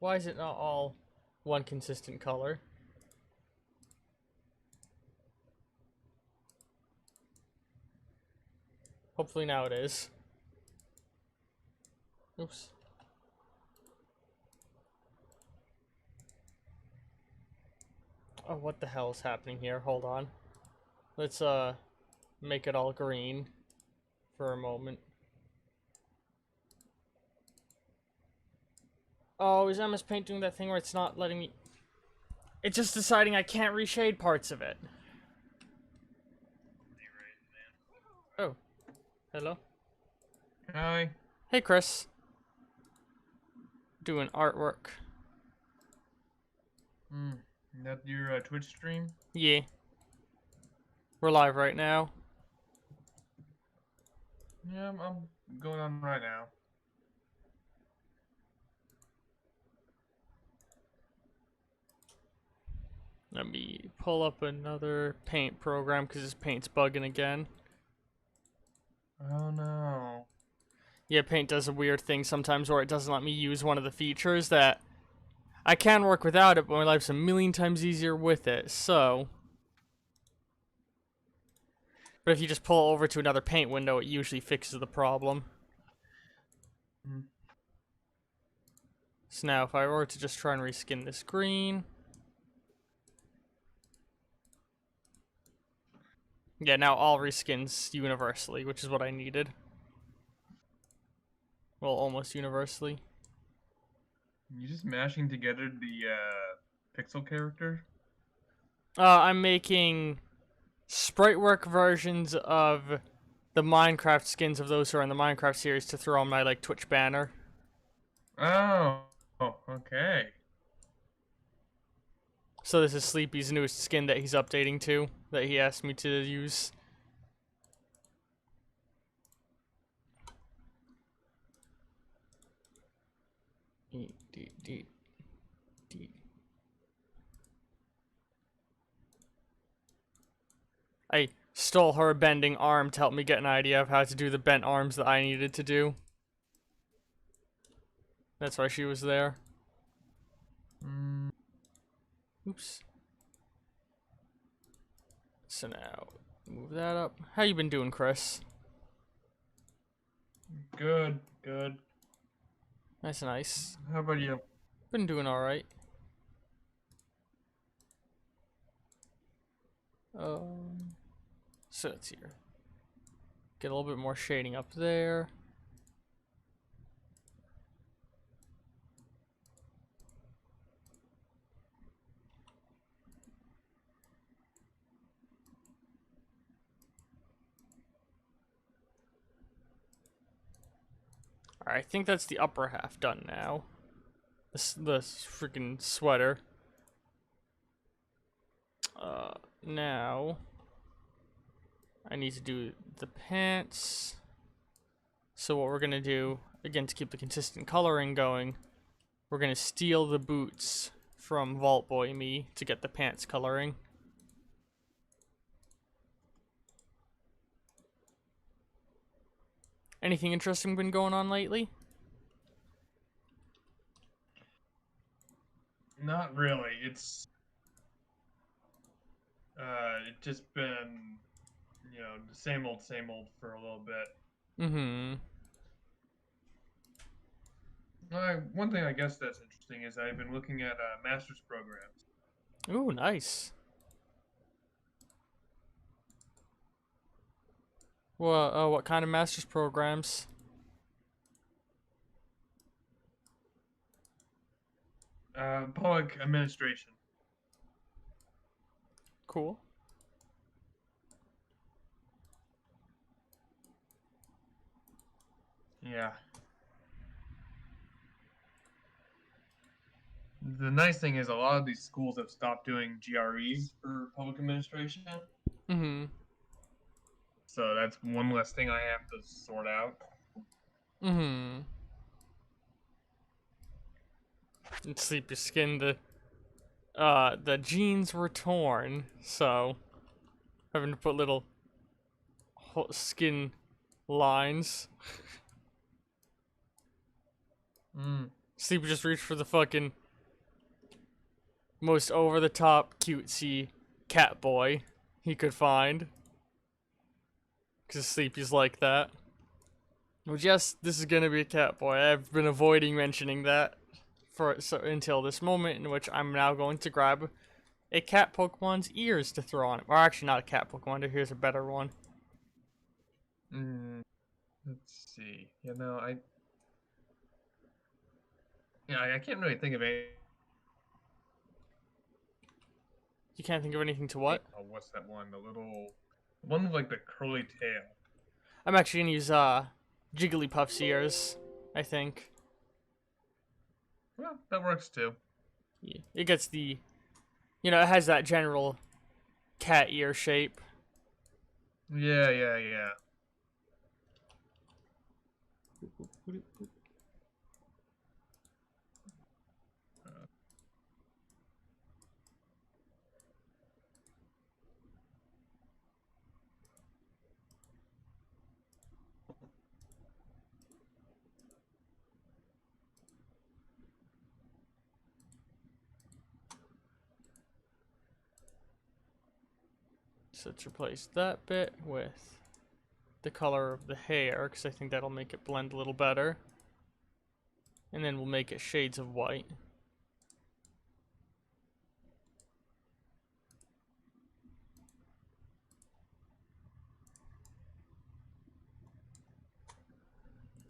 Why is it not all one consistent color? Hopefully now it is. Oops. Oh, what the hell is happening here? Hold on. Let's, make it all green for a moment. Oh, is MS Paint doing that thing where it's not letting me... It's just deciding I can't reshade parts of it. Oh. Hello? Hi. Hey, Chris. Doing artwork. That your Twitch stream? Yeah. We're live right now. Yeah, I'm going on right now. Let me pull up another paint program because this paint's bugging again. Oh no. Yeah, paint does a weird thing sometimes where it doesn't let me use one of the features that I can work without it, but my life's a million times easier with it, so... But if you just pull over to another paint window, it usually fixes the problem. So now if I were to just try and reskin this green... Yeah, now all reskins universally, which is what I needed. Well, almost universally. You just mashing together the pixel character? I'm making sprite-work versions of the Minecraft skins of those who are in the Minecraft series to throw on my, like, Twitch banner. Oh, okay. So this is Sleepy's newest skin that he's updating to, that he asked me to use. I stole her bending arm to help me get an idea of how to do the bent arms that I needed to do. That's why she was there. Oops. So now, move that up. How you been doing, Chris? Good, good. That's nice. How about you? Been doing alright. So let's see here. Get a little bit more shading up there. Alright, I think that's the upper half done now. The freaking sweater. Now I need to do the pants. So what we're gonna do, again to keep the consistent coloring going, we're gonna steal the boots from Vault Boy Me to get the pants coloring. Anything interesting been going on lately? Not really. It's just been, the same old for a little bit. Mm-hmm. One thing I guess that's interesting is I've been looking at master's programs. Ooh, nice. Well, what kind of master's programs? Public administration. Cool. Yeah. The nice thing is a lot of these schools have stopped doing GREs for public administration, Mm-hmm. so that's one less thing I have to sort out. Mm-hmm. And Sleepy Skin, the jeans were torn, so having to put little skin lines. Sleepy just reached for the fucking most over-the-top cutesy cat boy he could find. Because Sleepy's like that. Which, yes, this is gonna be a cat boy. I've been avoiding mentioning that until this moment, in which I'm now going to grab a cat Pokemon's ears to throw on it. Or actually, not a cat Pokemon. Here's a better one. Let's see. I can't really think of any. You can't think of anything to what? Oh, what's that one? The one with like the curly tail. I'm actually gonna use Jigglypuff's ears, I think. Well, that works too. Yeah, it gets the, it has that general cat ear shape. Yeah. So let's replace that bit with the color of the hair, because I think that'll make it blend a little better. And then we'll make it shades of white.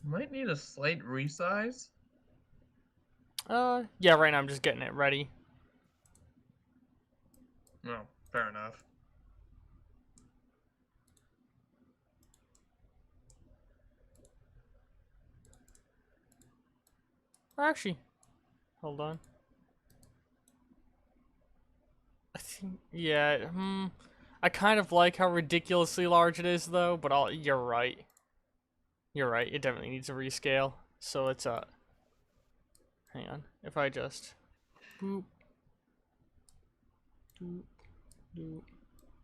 Might need a slight resize. Yeah, right now I'm just getting it ready. No, fair enough. Or actually, hold on. I think, yeah, I kind of like how ridiculously large it is, though, but you're right. You're right, it definitely needs a rescale. So it's, hang on. If I just, boop, doop, doop,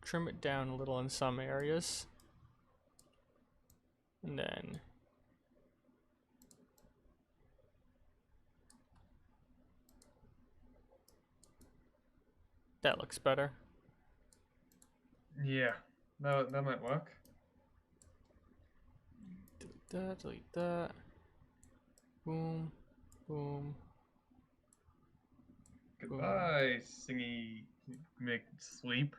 trim it down a little in some areas. And then that looks better. Yeah, that might work. Delete that, delete that. Boom, boom. Goodbye, Singy McSleep.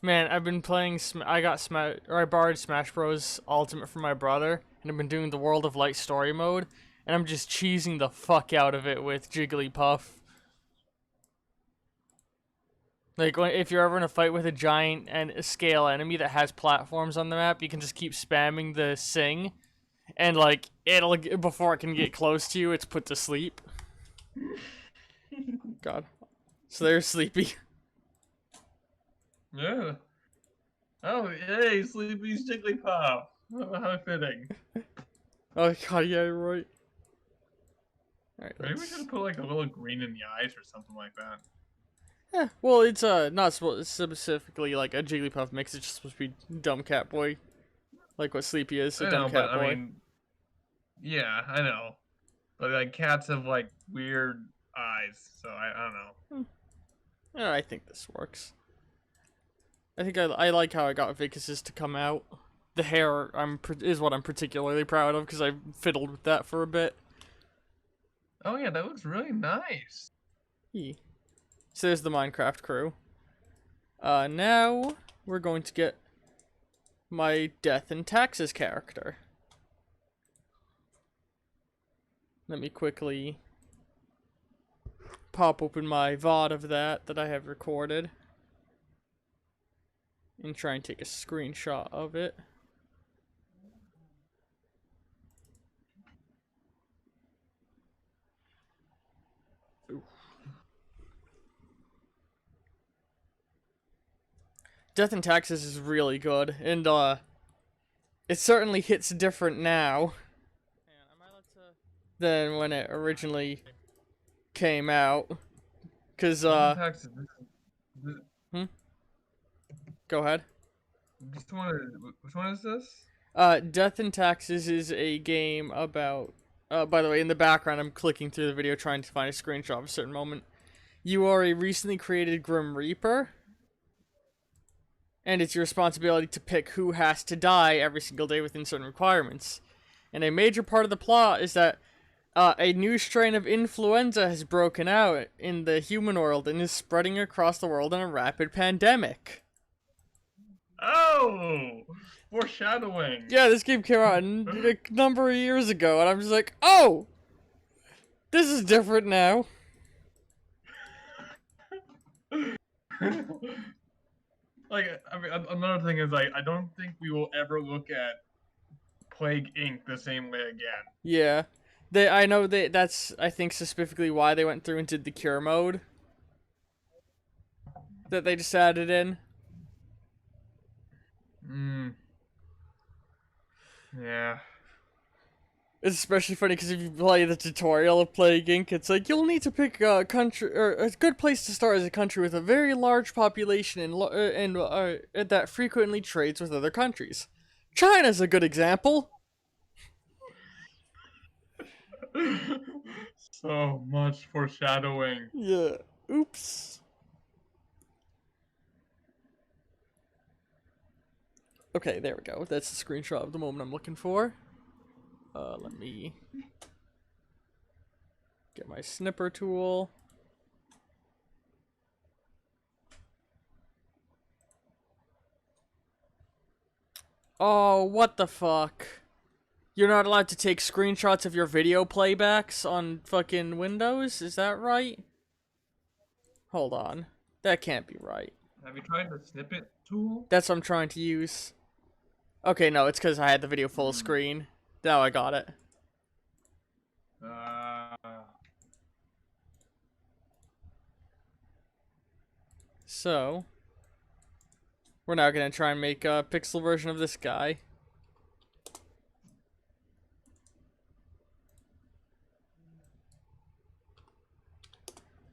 Man, I've been playing. I borrowed Smash Bros. Ultimate from my brother, and I've been doing the World of Light story mode, and I'm just cheesing the fuck out of it with Jigglypuff. Like, if you're ever in a fight with a giant and a scale enemy that has platforms on the map, you can just keep spamming the sing, and like before it can get close to you, it's put to sleep. God, so they're sleepy. Yeah. Oh, yay, Sleepy's Jigglypuff. How fitting. Oh God, yeah, you're right. All right, Maybe we should put like a little green in the eyes or something like that. Yeah, well, it's not specifically like a Jigglypuff mix. It's just supposed to be dumb cat boy Like what Sleepy is, a I dumb know, but cat I boy. mean, yeah, I know. But like cats have like weird eyes, so I don't know. Yeah, I think this works. I think I like how I got Vicus's to come out. The hair is what I'm particularly proud of because I fiddled with that for a bit. Oh yeah, that looks really nice. Eee. So there's the Minecraft crew. Now we're going to get my Death and Taxes character. Let me quickly pop open my VOD of that I have recorded. And try and take a screenshot of it. Death and Taxes is really good, and it certainly hits different now than when it originally came out. Cause Taxes. This, hmm? Go ahead. which one is this? Death and Taxes is a game about. By the way, in the background, I'm clicking through the video trying to find a screenshot of a certain moment. You are a recently created Grim Reaper, and it's your responsibility to pick who has to die every single day within certain requirements. And a major part of the plot is that a new strain of influenza has broken out in the human world and is spreading across the world in a rapid pandemic. Oh, foreshadowing. Yeah, this game came out a number of years ago, and I'm just like, oh, this is different now. Like, I mean, another thing is like, I don't think we will ever look at Plague Inc. the same way again. Yeah, I know that's I think specifically why they went through and did the cure mode that they just added in. Yeah. It's especially funny because if you play the tutorial of Plague Inc., it's like you'll need to pick a country or a good place to start as a country with a very large population and that frequently trades with other countries. China's a good example. So much foreshadowing. Yeah. Oops. Okay, there we go. That's the screenshot of the moment I'm looking for. Let me get my snipper tool. Oh, what the fuck? You're not allowed to take screenshots of your video playbacks on fucking Windows? Is that right? Hold on. That can't be right. Have you tried the snippet tool? That's what I'm trying to use. Okay, no, it's because I had the video full screen. Now I got it. So, we're now going to try and make a pixel version of this guy.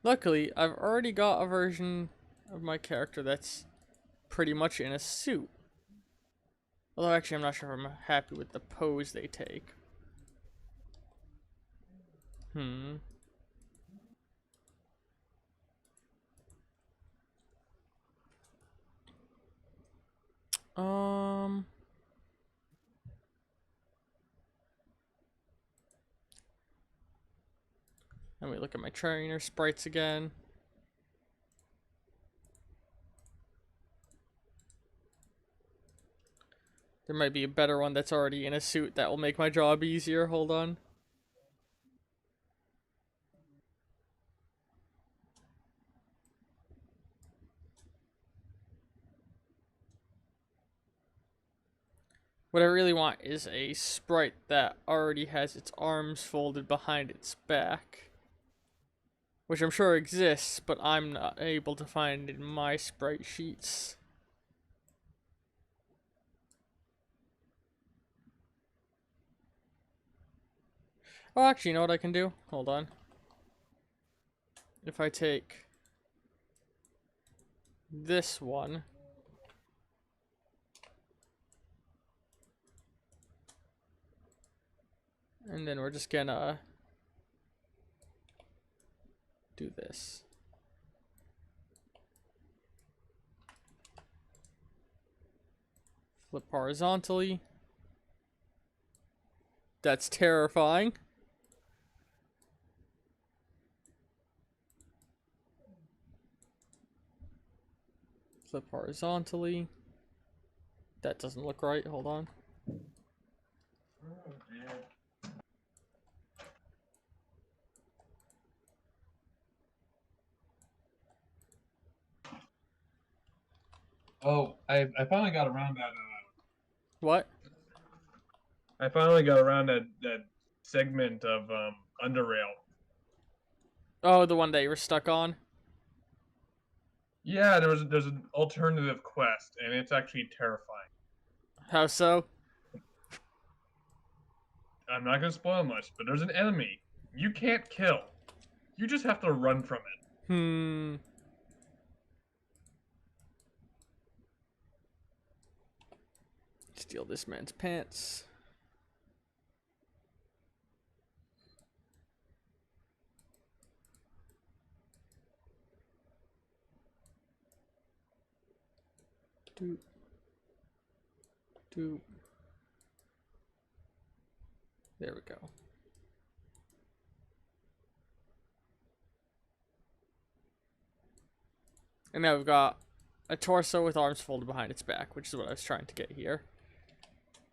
Luckily, I've already got a version of my character that's pretty much in a suit. Although, actually, I'm not sure if I'm happy with the pose they take. Let me look at my trainer sprites again. There might be a better one that's already in a suit that will make my job easier. Hold on. What I really want is a sprite that already has its arms folded behind its back. Which I'm sure exists, but I'm not able to find in my sprite sheets. Oh, actually, you know what I can do? Hold on. If I take this one And then we're just gonna do this. Flip horizontally. That's terrifying. Flip horizontally. That doesn't look right. Hold on. Oh, dear. Oh, I finally got around that. What? I finally got around that segment of Underrail. Oh, the one that you were stuck on? Yeah, there's an alternative quest, and it's actually terrifying. How so? I'm not gonna spoil much, but there's an enemy you can't kill. You just have to run from it. Steal this man's pants. Doop. Doop. There we go. And now we've got a torso with arms folded behind its back, which is what I was trying to get here.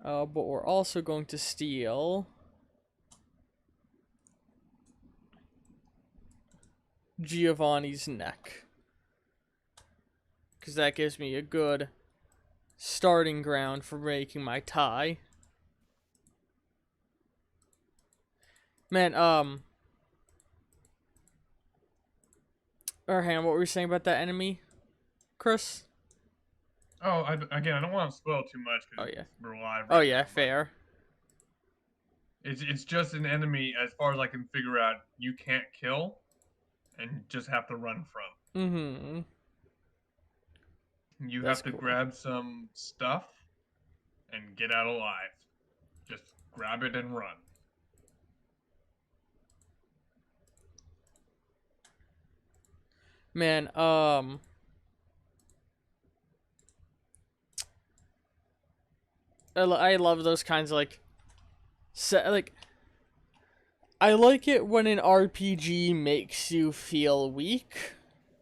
But we're also going to steal Giovanni's neck, because that gives me a good starting ground for making my tie. Man, Arhan, what were you saying about that enemy, Chris? Oh, again, I don't want to spoil too much because yeah. we're live. Oh right yeah, now, fair. It's just an enemy, as far as I can figure out, you can't kill, and just have to run from. Mm-hmm. You That's have to cool. grab some stuff and get out alive. Just grab it and run. Man, I love those kinds of like I like it when an RPG makes you feel weak,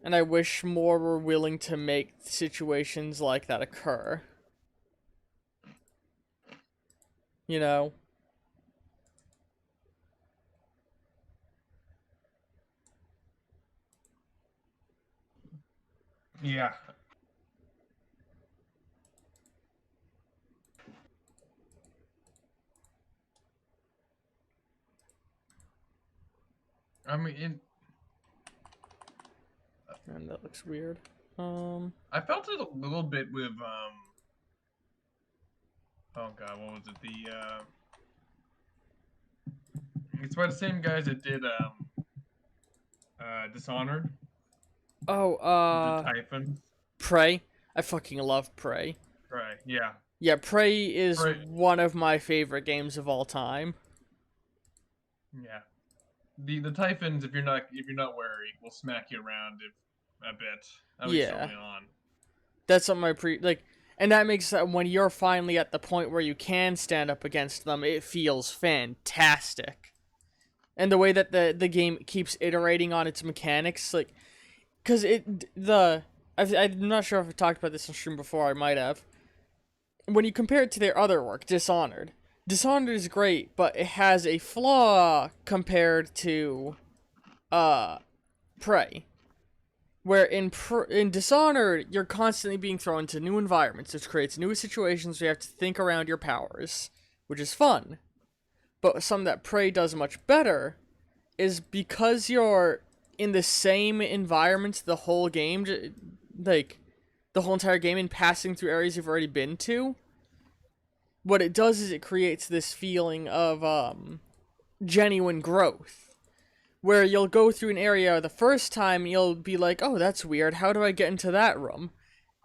and I wish more were willing to make situations like that occur. You know? Yeah. I mean, And that looks weird. I felt it a little bit with oh god, what was it? It's by the same guys that did Dishonored. Oh, The Typhons. Prey. I fucking love Prey. Right, yeah. Yeah, Prey is Prey. one of my favorite games of all time. Yeah. The Typhons, if you're not wary, will smack you around a bit. At least Yeah. early on. That's something and that makes that when you're finally at the point where you can stand up against them, it feels fantastic. And the way that the game keeps iterating on its mechanics, like, because I'm not sure if I talked about this on stream before. I might have. When you compare it to their other work, Dishonored is great, but it has a flaw compared to Prey. Where in Dishonored, you're constantly being thrown into new environments, which creates new situations where you have to think around your powers, which is fun. But something that Prey does much better is because you're in the same environment the whole game, like, the whole entire game, and passing through areas you've already been to, what it does is it creates this feeling of, genuine growth. Where you'll go through an area the first time, you'll be like, oh, that's weird, how do I get into that room?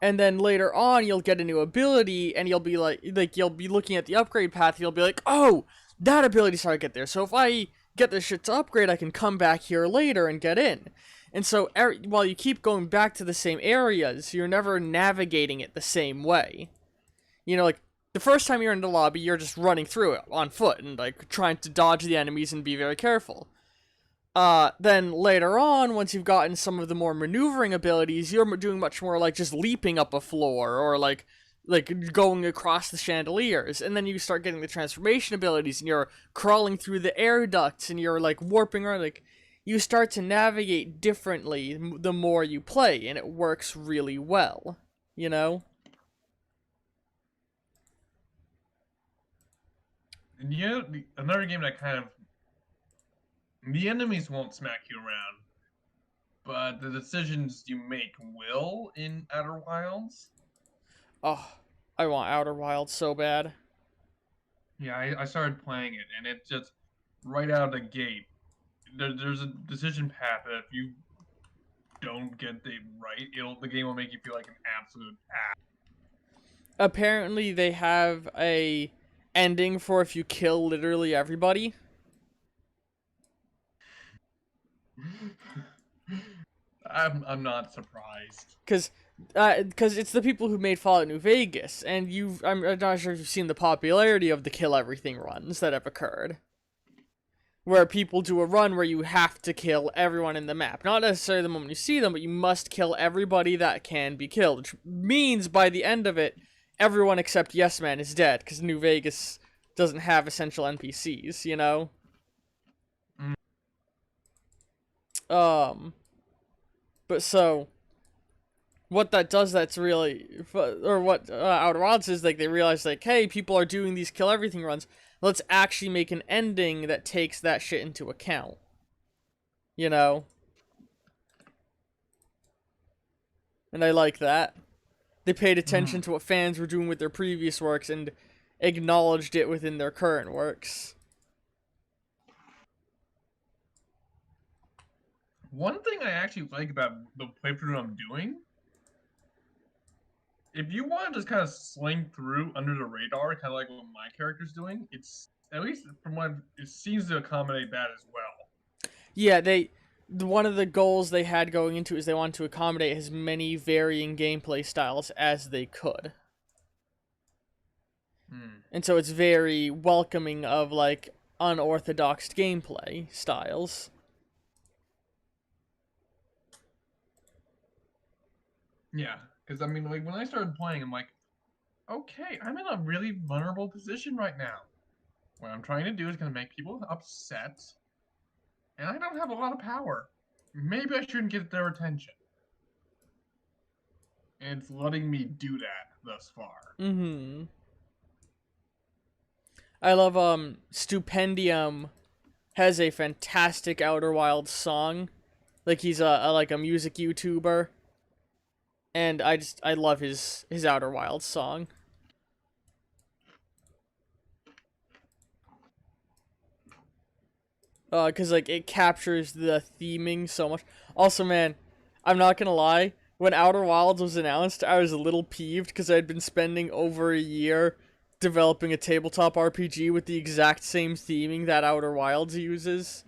And then later on, you'll get a new ability, and you'll be like you'll be looking at the upgrade path, and you'll be like, oh, that ability's how I get there. So if I get this shit to upgrade, I can come back here later and get in. And so while you keep going back to the same areas, you're never navigating it the same way. You know, like, the first time you're in the lobby, you're just running through it on foot and, like, trying to dodge the enemies and be very careful. Then later on, once you've gotten some of the more maneuvering abilities, you're doing much more like just leaping up a floor or like going across the chandeliers. And then you start getting the transformation abilities and you're crawling through the air ducts and you're like warping around. Like, you start to navigate differently the more you play, and it works really well, you know? And yeah, another game that kind of, the enemies won't smack you around, but the decisions you make will in Outer Wilds. Oh, I want Outer Wilds so bad. Yeah, I started playing it, and it just, right out of the gate, there's a decision path that if you don't get the right, the game will make you feel like an absolute ass. Apparently they have a ending for if you kill literally everybody. I'm not surprised. Cause it's the people who made Fallout New Vegas, and I'm not sure if you've seen the popularity of the kill everything runs that have occurred. Where people do a run where you have to kill everyone in the map. Not necessarily the moment you see them, but you must kill everybody that can be killed. Which means by the end of it, everyone except Yes Man is dead, because New Vegas doesn't have essential NPCs, you know? But so, what that does, that's really, or what Outer Wilds is, like, they realize, like, hey, people are doing these kill everything runs, let's actually make an ending that takes that shit into account. You know? And I like that. They paid attention to what fans were doing with their previous works and acknowledged it within their current works. One thing I actually like about the playthrough I'm doing, if you want to just kind of sling through under the radar, kind of like what my character's doing, it's, at least from what it seems to accommodate that as well. Yeah, one of the goals they had going into it is they wanted to accommodate as many varying gameplay styles as they could. And so it's very welcoming of, like, unorthodox gameplay styles. Yeah, because I mean, like, when I started playing, I'm like, okay, I'm in a really vulnerable position right now. What I'm trying to do is going to make people upset, and I don't have a lot of power. Maybe I shouldn't get their attention. And it's letting me do that thus far. I love, Stupendium has a fantastic Outer Wilds song. Like, he's like a music YouTuber. And I love his Outer Wilds song. Cause, like, it captures the theming so much. Also, man, I'm not gonna lie, when Outer Wilds was announced, I was a little peeved because I'd been spending over a year developing a tabletop RPG with the exact same theming that Outer Wilds uses.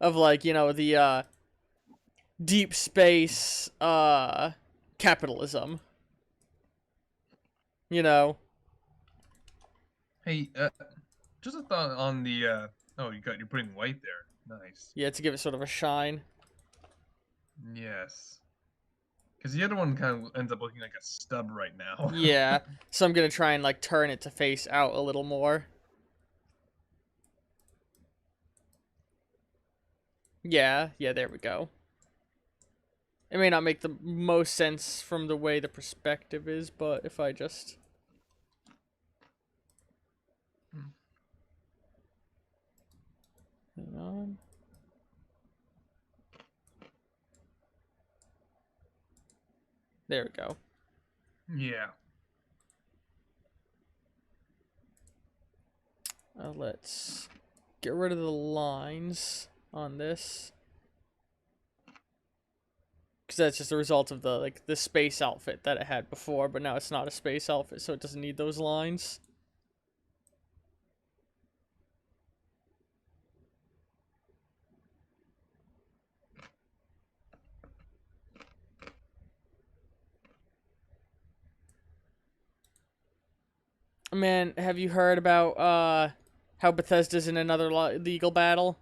Of, like, you know, the, deep space, capitalism. You know? Hey, just a thought on the, oh, you're putting white there. Nice. Yeah, to give it sort of a shine. Yes. Because the other one kind of ends up looking like a stub right now. Yeah, so I'm gonna try and, like, turn it to face out a little more. Yeah, there we go. It may not make the most sense from the way the perspective is, but if I just... Hang on. There we go. Yeah. Let's get rid of the lines on this. Because that's just a result of the space outfit that it had before, but now it's not a space outfit, so it doesn't need those lines. Man, have you heard about how Bethesda's in another legal battle?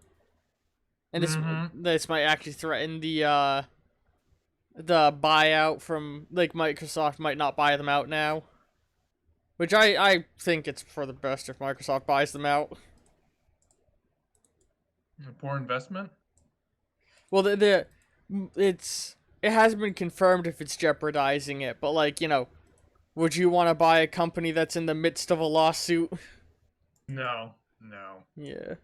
And Mm-hmm. this might actually threaten the buyout from, like, Microsoft might not buy them out now. Which I think it's for the best if Microsoft buys them out. A poor investment. Well, it hasn't been confirmed if it's jeopardizing it, but, like, would you want to buy a company that's in the midst of a lawsuit? No, no. Yeah.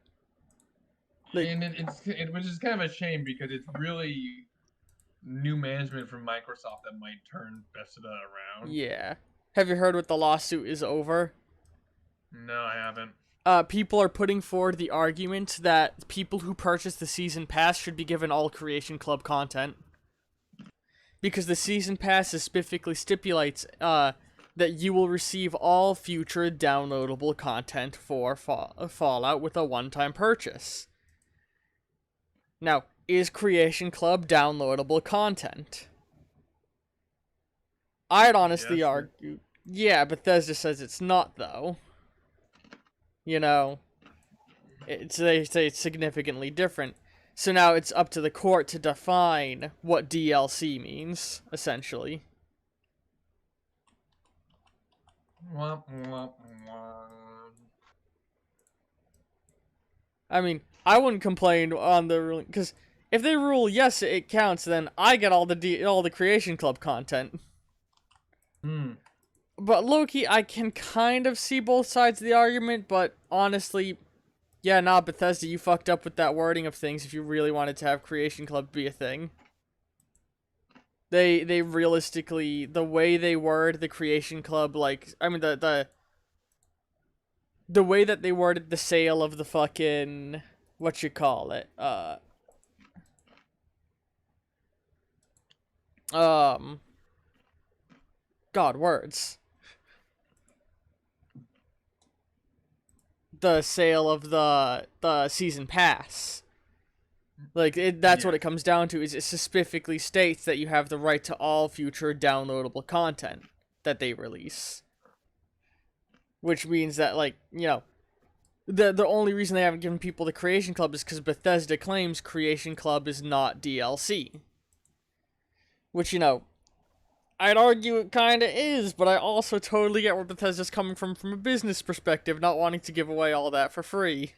Like, And which is kind of a shame because it's really new management from Microsoft that might turn Bethesda around. yeah. Have you heard what the lawsuit is over? No, I haven't. People are putting forward the argument that people who purchase the season pass should be given all Creation Club content. Because the season pass specifically stipulates that you will receive all future downloadable content for Fallout with a one-time purchase. Now, is Creation Club downloadable content? I'd honestly Yes. argue, yeah, Bethesda says it's not, though. They say it's significantly different. So now it's up to the court to define what DLC means, essentially. Wah, wah, wah. I mean, I wouldn't complain on the ruling, because if they rule yes, it counts, then I get all the Creation Club content. Hmm. But low-key, I can kind of see both sides of the argument, but honestly, yeah, nah, Bethesda, you fucked up with that wording of things if you really wanted to have Creation Club be a thing. They realistically, the way they word the Creation Club, like, I mean, the way that they worded the sale of the fucking, what you call it, God, words. The sale of the season pass. Like, that's what Yeah. it comes down to, is it specifically states that you have the right to all future downloadable content that they release. Which means that, like, the only reason they haven't given people the Creation Club is because Bethesda claims Creation Club is not DLC. Which, I'd argue it kinda is, but I also totally get where Bethesda's coming from a business perspective, not wanting to give away all that for free.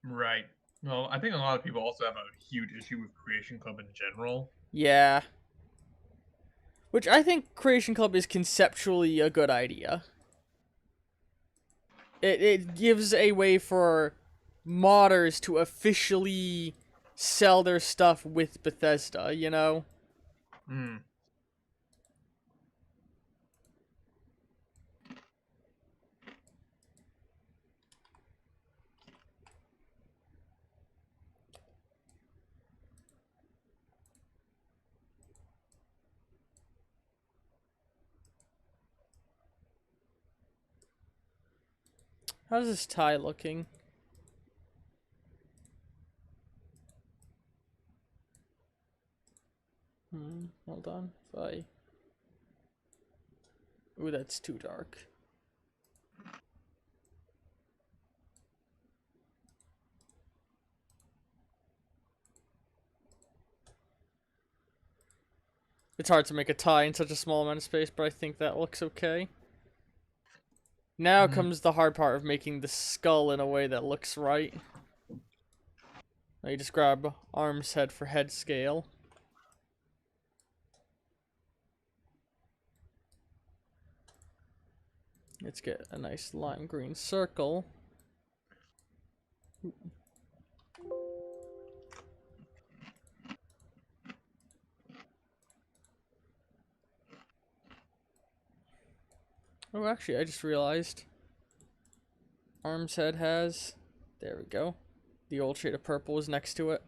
Right. Well, I think a lot of people also have a huge issue with Creation Club in general. Yeah. Which I think Creation Club is conceptually a good idea. It gives a way for modders to officially sell their stuff with Bethesda, Hmm. How's this tie looking? Hold on. If I... Ooh, that's too dark. It's hard to make a tie in such a small amount of space, but I think that looks okay. Now comes the hard part of making the skull in a way that looks right. Now you just grab arm's head for head scale. Let's get a nice lime green circle. Oh, actually, I just realized. Arm's head has... There we go. The old shade of purple is next to it.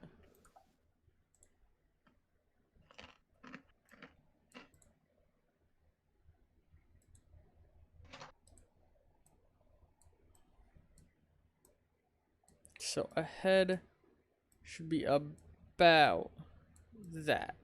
So a head should be about that.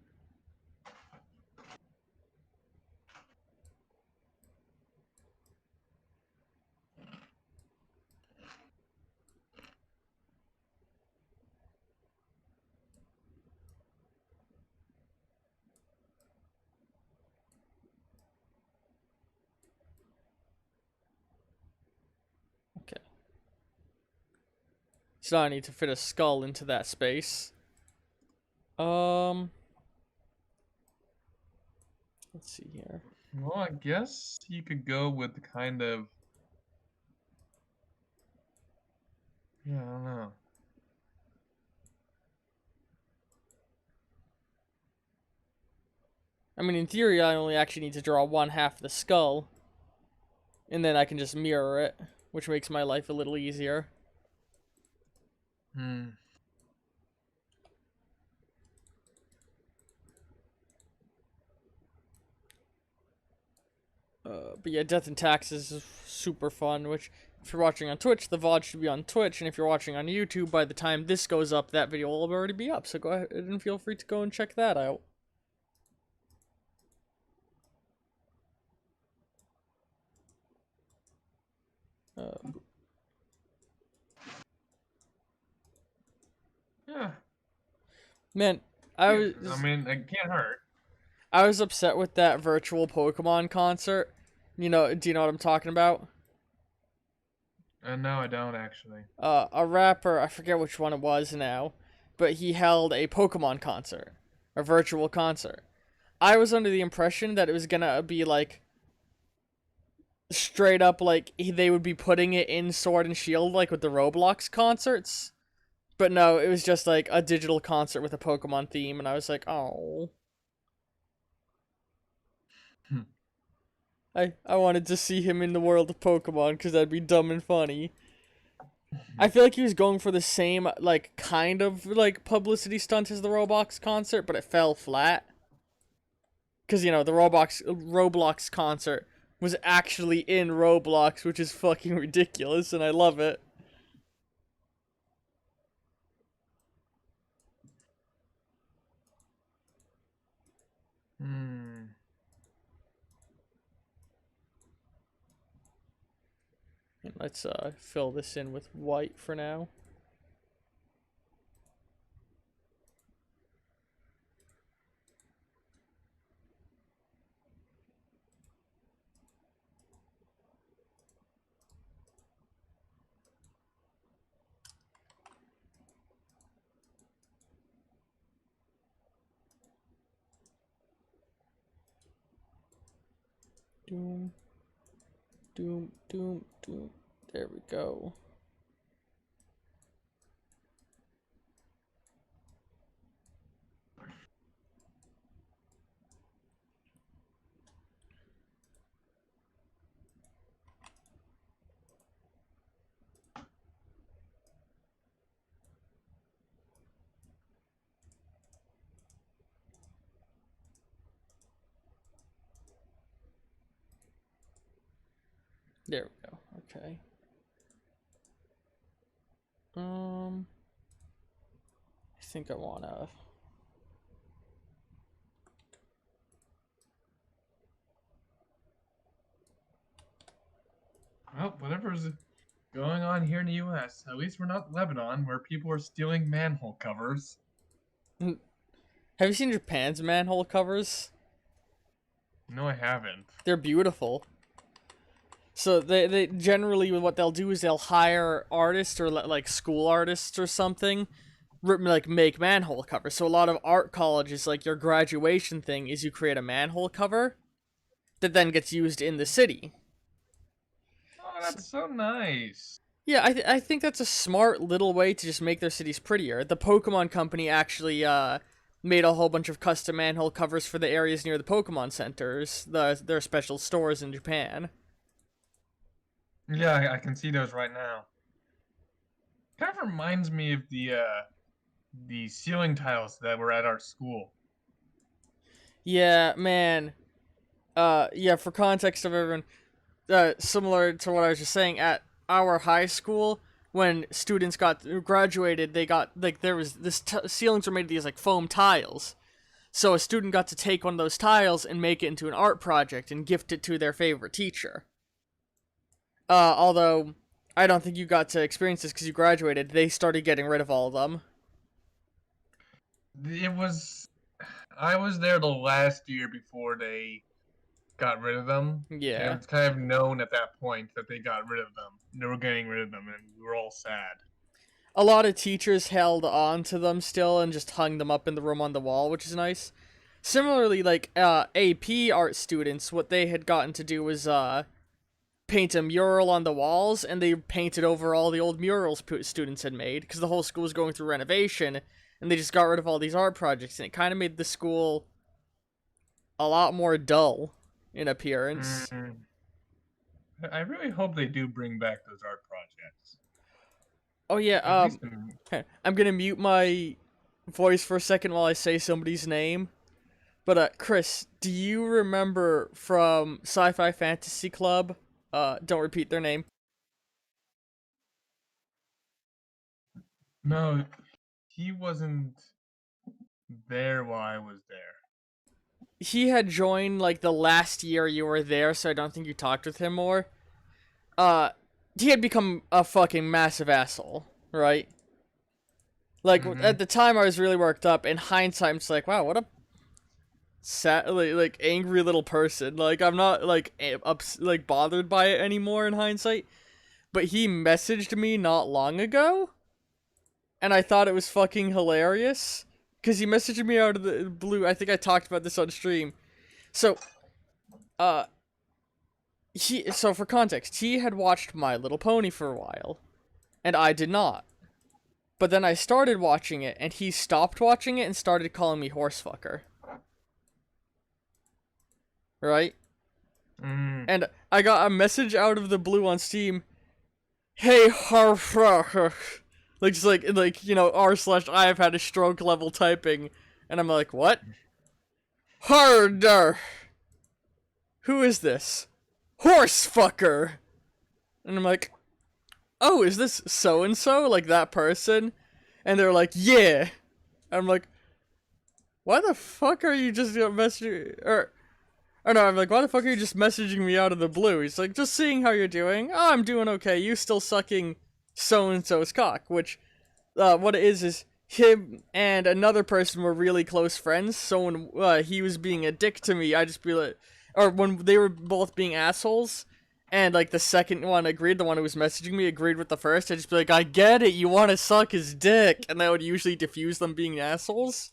So now I need to fit a skull into that space. Let's see here. Well, I guess you could go with the kind of... Yeah, I don't know. I mean, in theory, I only actually need to draw one half of the skull. And then I can just mirror it, which makes my life a little easier. But yeah, Death and Taxes is super fun, which, if you're watching on Twitch, the VOD should be on Twitch, and if you're watching on YouTube, by the time this goes up, that video will already be up, so go ahead and feel free to go and check that out. Yeah. Man, I mean, it can't hurt. I was upset with that virtual Pokemon concert. You know, do you know what I'm talking about? No, I don't actually. A rapper, I forget which one it was now, but he held a Pokemon concert, a virtual concert. I was under the impression that it was gonna be like straight up like they would be putting it in Sword and Shield like with the Roblox concerts. But no, it was just like a digital concert with a Pokemon theme, and I was like, oh. I wanted to see him in the world of Pokemon because that'd be dumb and funny. I feel like he was going for the same, like, kind of, like, publicity stunt as the Roblox concert, but it fell flat. Because, you know, the Roblox concert was actually in Roblox, which is fucking ridiculous, and I love it. And let's fill this in with white for now. Doom, doom, doom, doom. There we go. There we go. Okay. I think I wanna. Well, whatever's going on here in the U.S., at least we're not Lebanon, where people are stealing manhole covers. Have you seen Japan's manhole covers? No, I haven't. They're beautiful. So they generally what they'll do is they'll hire artists or like school artists or something, like make manhole covers. So a lot of art colleges, like your graduation thing, is you create a manhole cover that then gets used in the city. Oh, that's so nice. Yeah, I think that's a smart little way to just make their cities prettier. The Pokemon Company actually made a whole bunch of custom manhole covers for the areas near the Pokemon centers, their special stores in Japan. Yeah, I can see those right now. Kind of reminds me of the ceiling tiles that were at our school. Yeah, man. Yeah, for context of everyone, similar to what I was just saying, at our high school, when students graduated, they got, like, there was this, ceilings were made of these, like, foam tiles. So a student got to take one of those tiles and make it into an art project and gift it to their favorite teacher. Although, I don't think you got to experience this because you graduated, they started getting rid of all of them. I was there the last year before they got rid of them. Yeah. And it's kind of known at that point that they got rid of them. They were getting rid of them, and we were all sad. a lot of teachers held on to them still and just hung them up in the room on the wall, which is nice. Similarly, like, AP art students, what they had gotten to do was, paint a mural on the walls, and they painted over all the old murals students had made, because the whole school was going through renovation, and they just got rid of all these art projects, and it kind of made the school a lot more dull in appearance. I really hope they do bring back those art projects. Oh yeah, At least I'm gonna mute my voice for a second while I say somebody's name. But, Chris, do you remember from Sci-Fi Fantasy Club, don't repeat their name? no, he wasn't there while I was there. He had joined, like, the last year you were there, so I don't think you talked with him more. He had become a fucking massive asshole, right? Like, at the time I was really worked up. In hindsight, I'm just like, wow, what a sad, like angry little person. Like, I'm not, like, bothered by it anymore in hindsight. But he messaged me not long ago, and I thought it was fucking hilarious. Because he messaged me out of the blue. I think I talked about this on stream. So, so for context, he had watched My Little Pony for a while, and I did not. But then I started watching it, and he stopped watching it and started calling me horsefucker. Right? And I got a message out of the blue on Steam. Hey, horsefucker. Like, just like, you know, r/I have had a stroke level typing. And I'm like, what? Harder. Who is this? Horsefucker. And I'm like, oh, is this so-and-so? Like, that person? And they're like, yeah. And I'm like, why the fuck are you just messaging, or no, I'm like, why the fuck are you just messaging me out of the blue? He's like, just seeing how you're doing. Oh, I'm doing okay. You still sucking so-and-so's cock, which, what it is him and another person were really close friends, so when, he was being a dick to me, I just be like, or when they were both being assholes, and, like, the second one agreed, the one who was messaging me agreed with the first, I'd just be like, I get it, you want to suck his dick, and that would usually diffuse them being assholes.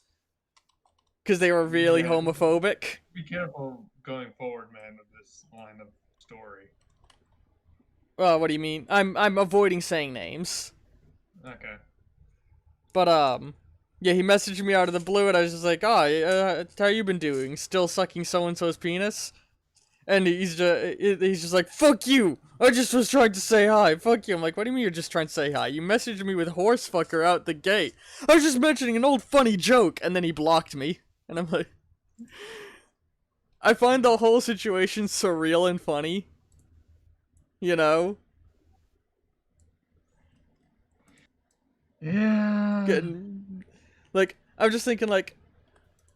Because they were really homophobic. Be careful going forward, man, with this line of story. What do you mean? I'm avoiding saying names. Okay. But, yeah, he messaged me out of the blue, and I was just like, oh, how you been doing? Still sucking so-and-so's penis? And he's just like, fuck you! I just was trying to say hi, fuck you. I'm like, what do you mean you're just trying to say hi? You messaged me with horsefucker out the gate. I was just mentioning an old funny joke, and then he blocked me. And I'm like, I find the whole situation surreal and funny. You know? Yeah. Like, I'm just thinking, like,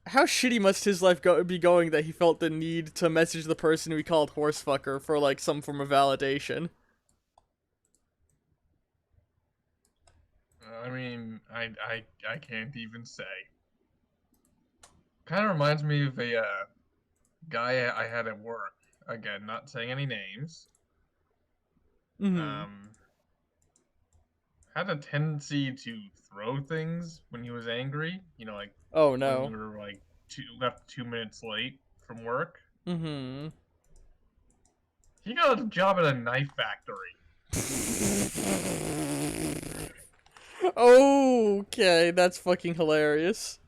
how shitty must his life be going that he felt the need to message the person who he called horsefucker for, like, some form of validation? I mean, I can't even say. Kind of reminds me of a guy I had at work. Again, not saying any names. Had a tendency to throw things when he was angry. You know, like, oh when no. we were like left 2 minutes late from work. He got a job at a knife factory. Okay, that's fucking hilarious.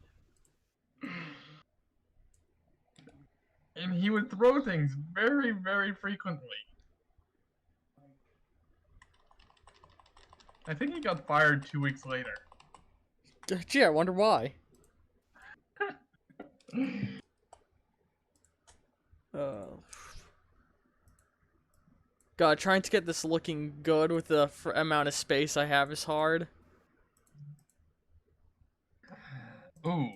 And he would throw things very, very frequently. I think he got fired 2 weeks later. Gee, I wonder why. God, trying to get this looking good with the amount of space I have is hard. Ooh.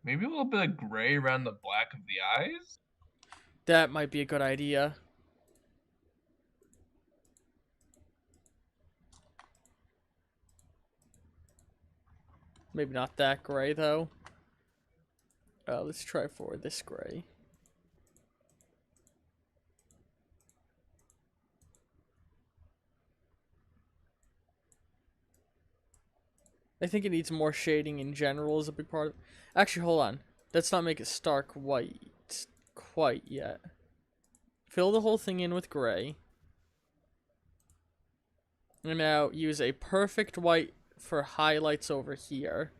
Maybe a little bit of gray around the black of the eyes? That might be a good idea. Maybe not that gray, though. Let's try for this gray. I think it needs more shading in general is a big part of it. Actually, hold on. Let's not make it stark white quite yet. Fill the whole thing in with gray. And now use a perfect white for highlights over here.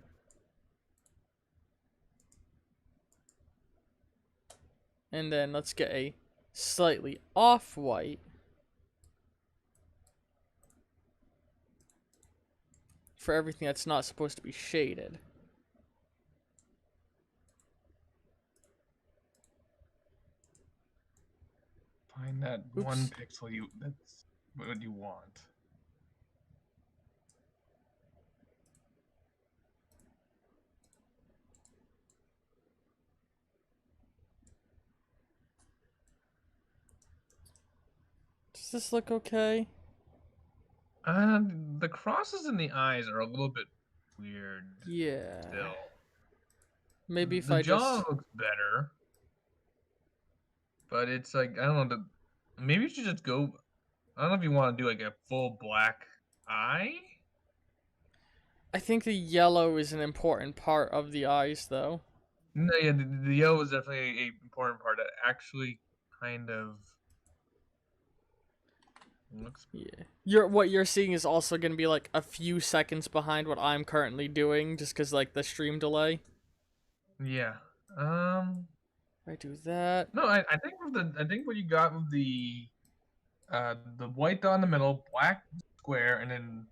And then let's get a slightly off-white for everything that's not supposed to be shaded. Find that Oops. one pixel that's what you want. Does this look okay? The crosses in the eyes are a little bit weird. Yeah. Still. Maybe if The I jaw just... looks better, but it's like I don't know. Maybe you should just go. I don't know if you want to do like a full black eye. I think the yellow is an important part of the eyes, though. No, yeah, the yellow is definitely a important part. That actually kind of looks. Yeah. What you're seeing is also going to be like a few seconds behind what I'm currently doing, just because like the stream delay. Yeah. I do that. No, I think with I think what you got with the white dot in the middle, black square, and then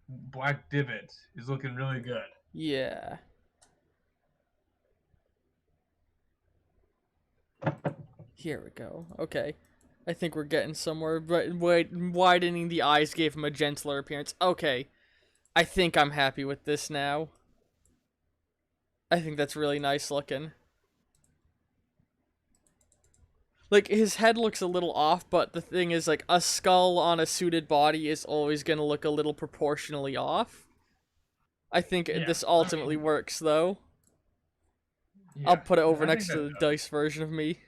black divot is looking really good. Yeah. Here we go. Okay. I think we're getting somewhere, but widening the eyes gave him a gentler appearance. Okay. I think I'm happy with this now. I think that's really nice looking. Like, his head looks a little off, but the thing is, like, a skull on a suited body is always gonna look a little proportionally off. I think Yeah, this I ultimately mean, works, though. yeah, I'll put it over I think next that to the does. dice version of me.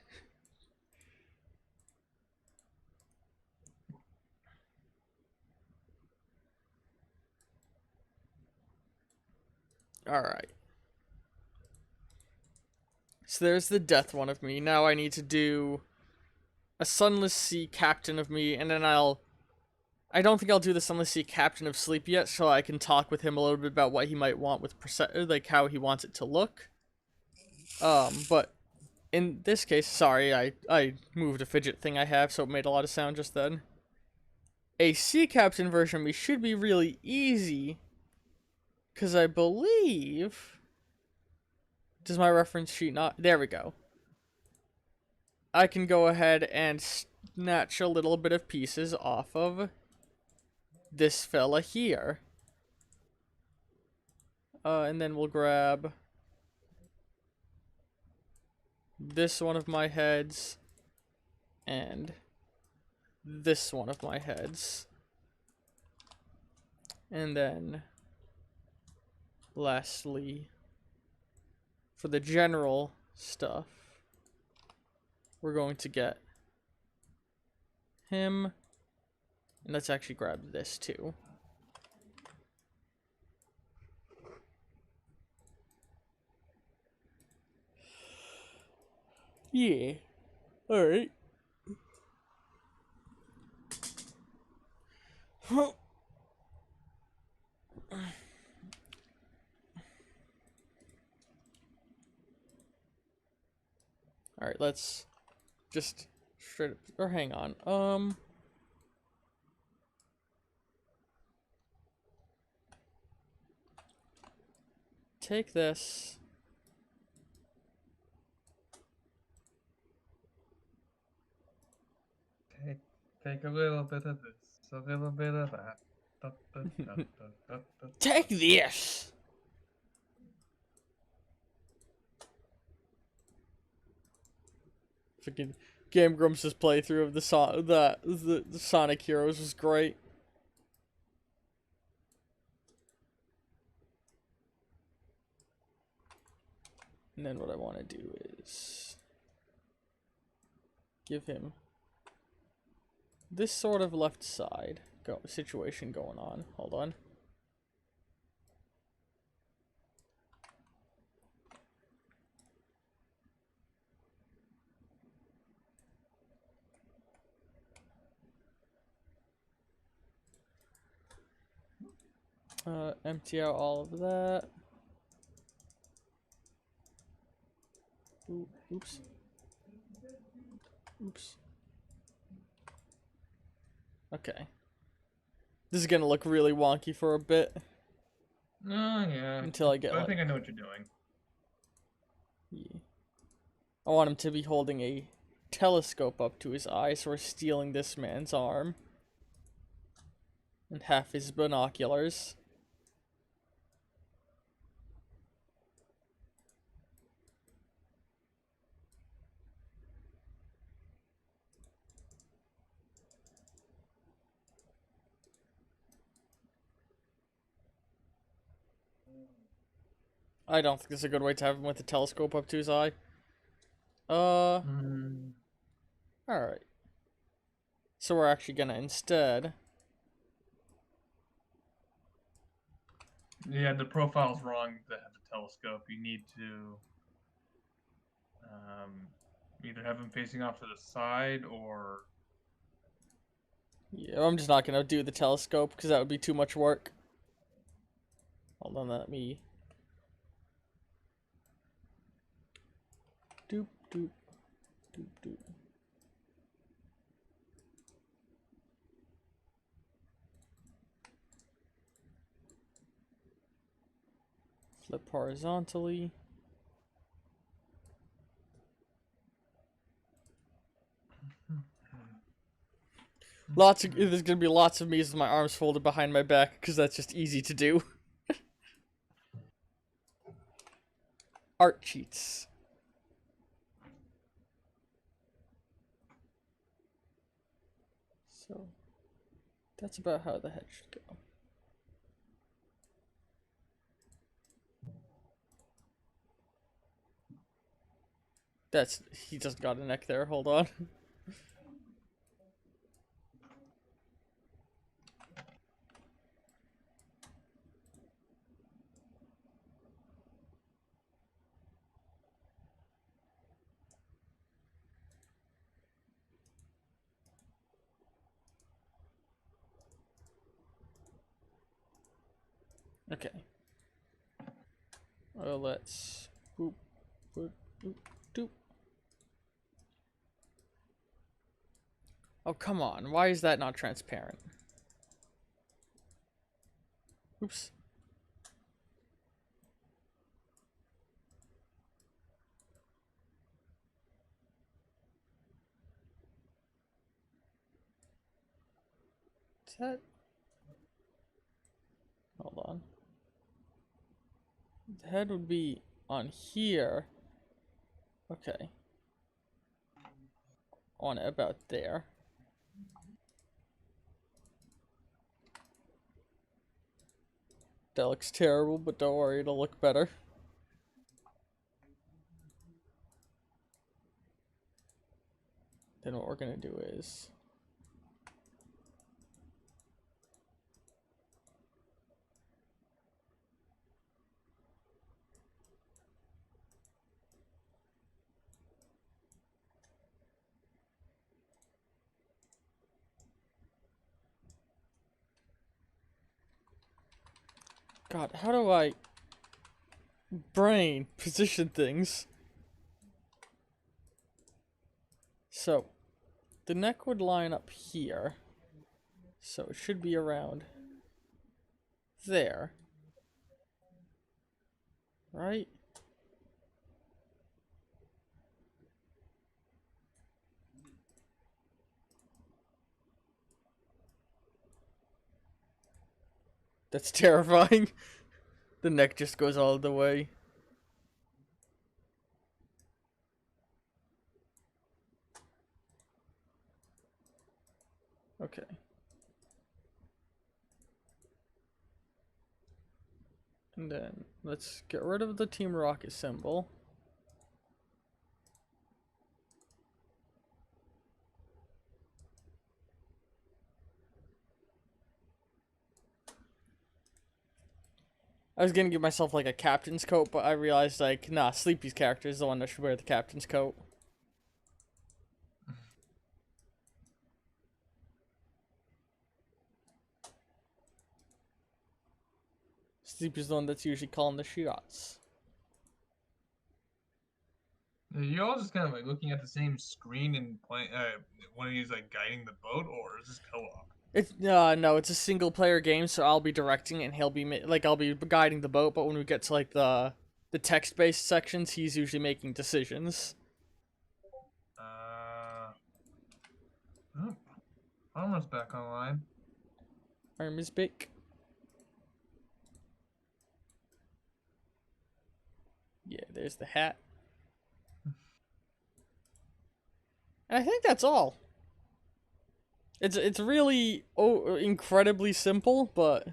Alright. So there's the death one of me. Now I need to do a Sunless Sea captain of me, and then I don't think I'll do the Sunless Sea captain of sleep yet, so I can talk with him a little bit about what he might want with like how he wants it to look. But in this case, sorry, I moved a fidget thing I have, so it made a lot of sound just then. A sea captain version of me should be really easy, because I believe... Does my reference sheet not... There we go. I can go ahead and snatch a little bit of pieces off of this fella here. And then we'll grab this one of my heads and this one of my heads. And then lastly, for the general stuff, we're going to get him. And let's actually grab this too. Yeah. Alright. Alright, let's just straight up, or hang on. Take this. Take a little bit of this, a little bit of that. Da, da, da, da, da, da, Take this! Freaking Game Grumps' playthrough of the Sonic Heroes was great. And then what I want to do is give him this sort of left side situation going on. Hold on. Empty out all of that. Oops. Oops. Okay. This is gonna look really wonky for a bit. Oh, yeah. Until I get, But I like... think I know what you're doing. Yeah. I want him to be holding a telescope up to his eye, so we're stealing this man's arm. And half his binoculars. I don't think this is a good way to have him with the telescope up to his eye. Mm. Alright. So we're actually gonna instead... Yeah, the profile's wrong to have the telescope. You need to either have him facing off to the side or... Yeah, I'm just not gonna do the telescope, because that would be too much work. Hold on, let me... Doop, doop, doop, doop. Flip horizontally. There's gonna be lots of me with my arms folded behind my back, because that's just easy to do. Art cheats. So, that's about how the head should go. He just got a neck there, hold on. Okay. Well, let's... Boop, boop, boop, doop. Oh, come on. Why is that not transparent? Oops. Is that... Hold on. The head would be on here. Okay. On about there. That looks terrible, but don't worry, it'll look better. Then what we're gonna do is... God, how do I... Brain position things? So, the neck would line up here. So it should be around there. Right? That's terrifying. The neck just goes all the way. Okay. And then let's get rid of the Team Rocket symbol. I was gonna give myself like a captain's coat, but I realized like, nah, Sleepy's character is the one that should wear the captain's coat. Sleepy's the one that's usually calling the shots. Are you all just kind of like looking at the same screen and playing? One of you's like guiding the boat, or is this co-op? It's no, it's a single player game, so I'll be directing and he'll be I'll be guiding the boat. But when we get to like the text based sections, he's usually making decisions. Oh, Armor's back online. Arm is big. Yeah, there's the hat. And I think that's all. It's really incredibly simple, but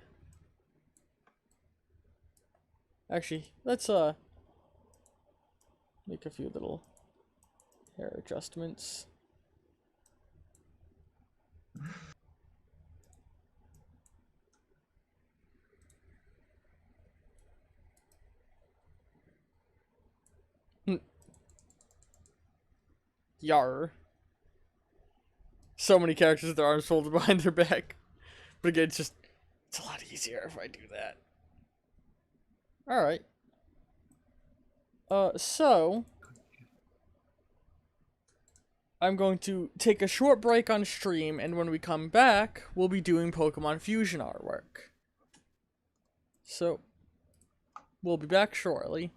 actually, let's make a few little hair adjustments. Yar. So many characters with their arms folded behind their back. But again, it's a lot easier if I do that. Alright. So I'm going to take a short break on stream, and when we come back, we'll be doing Pokemon Fusion artwork. So, we'll be back shortly.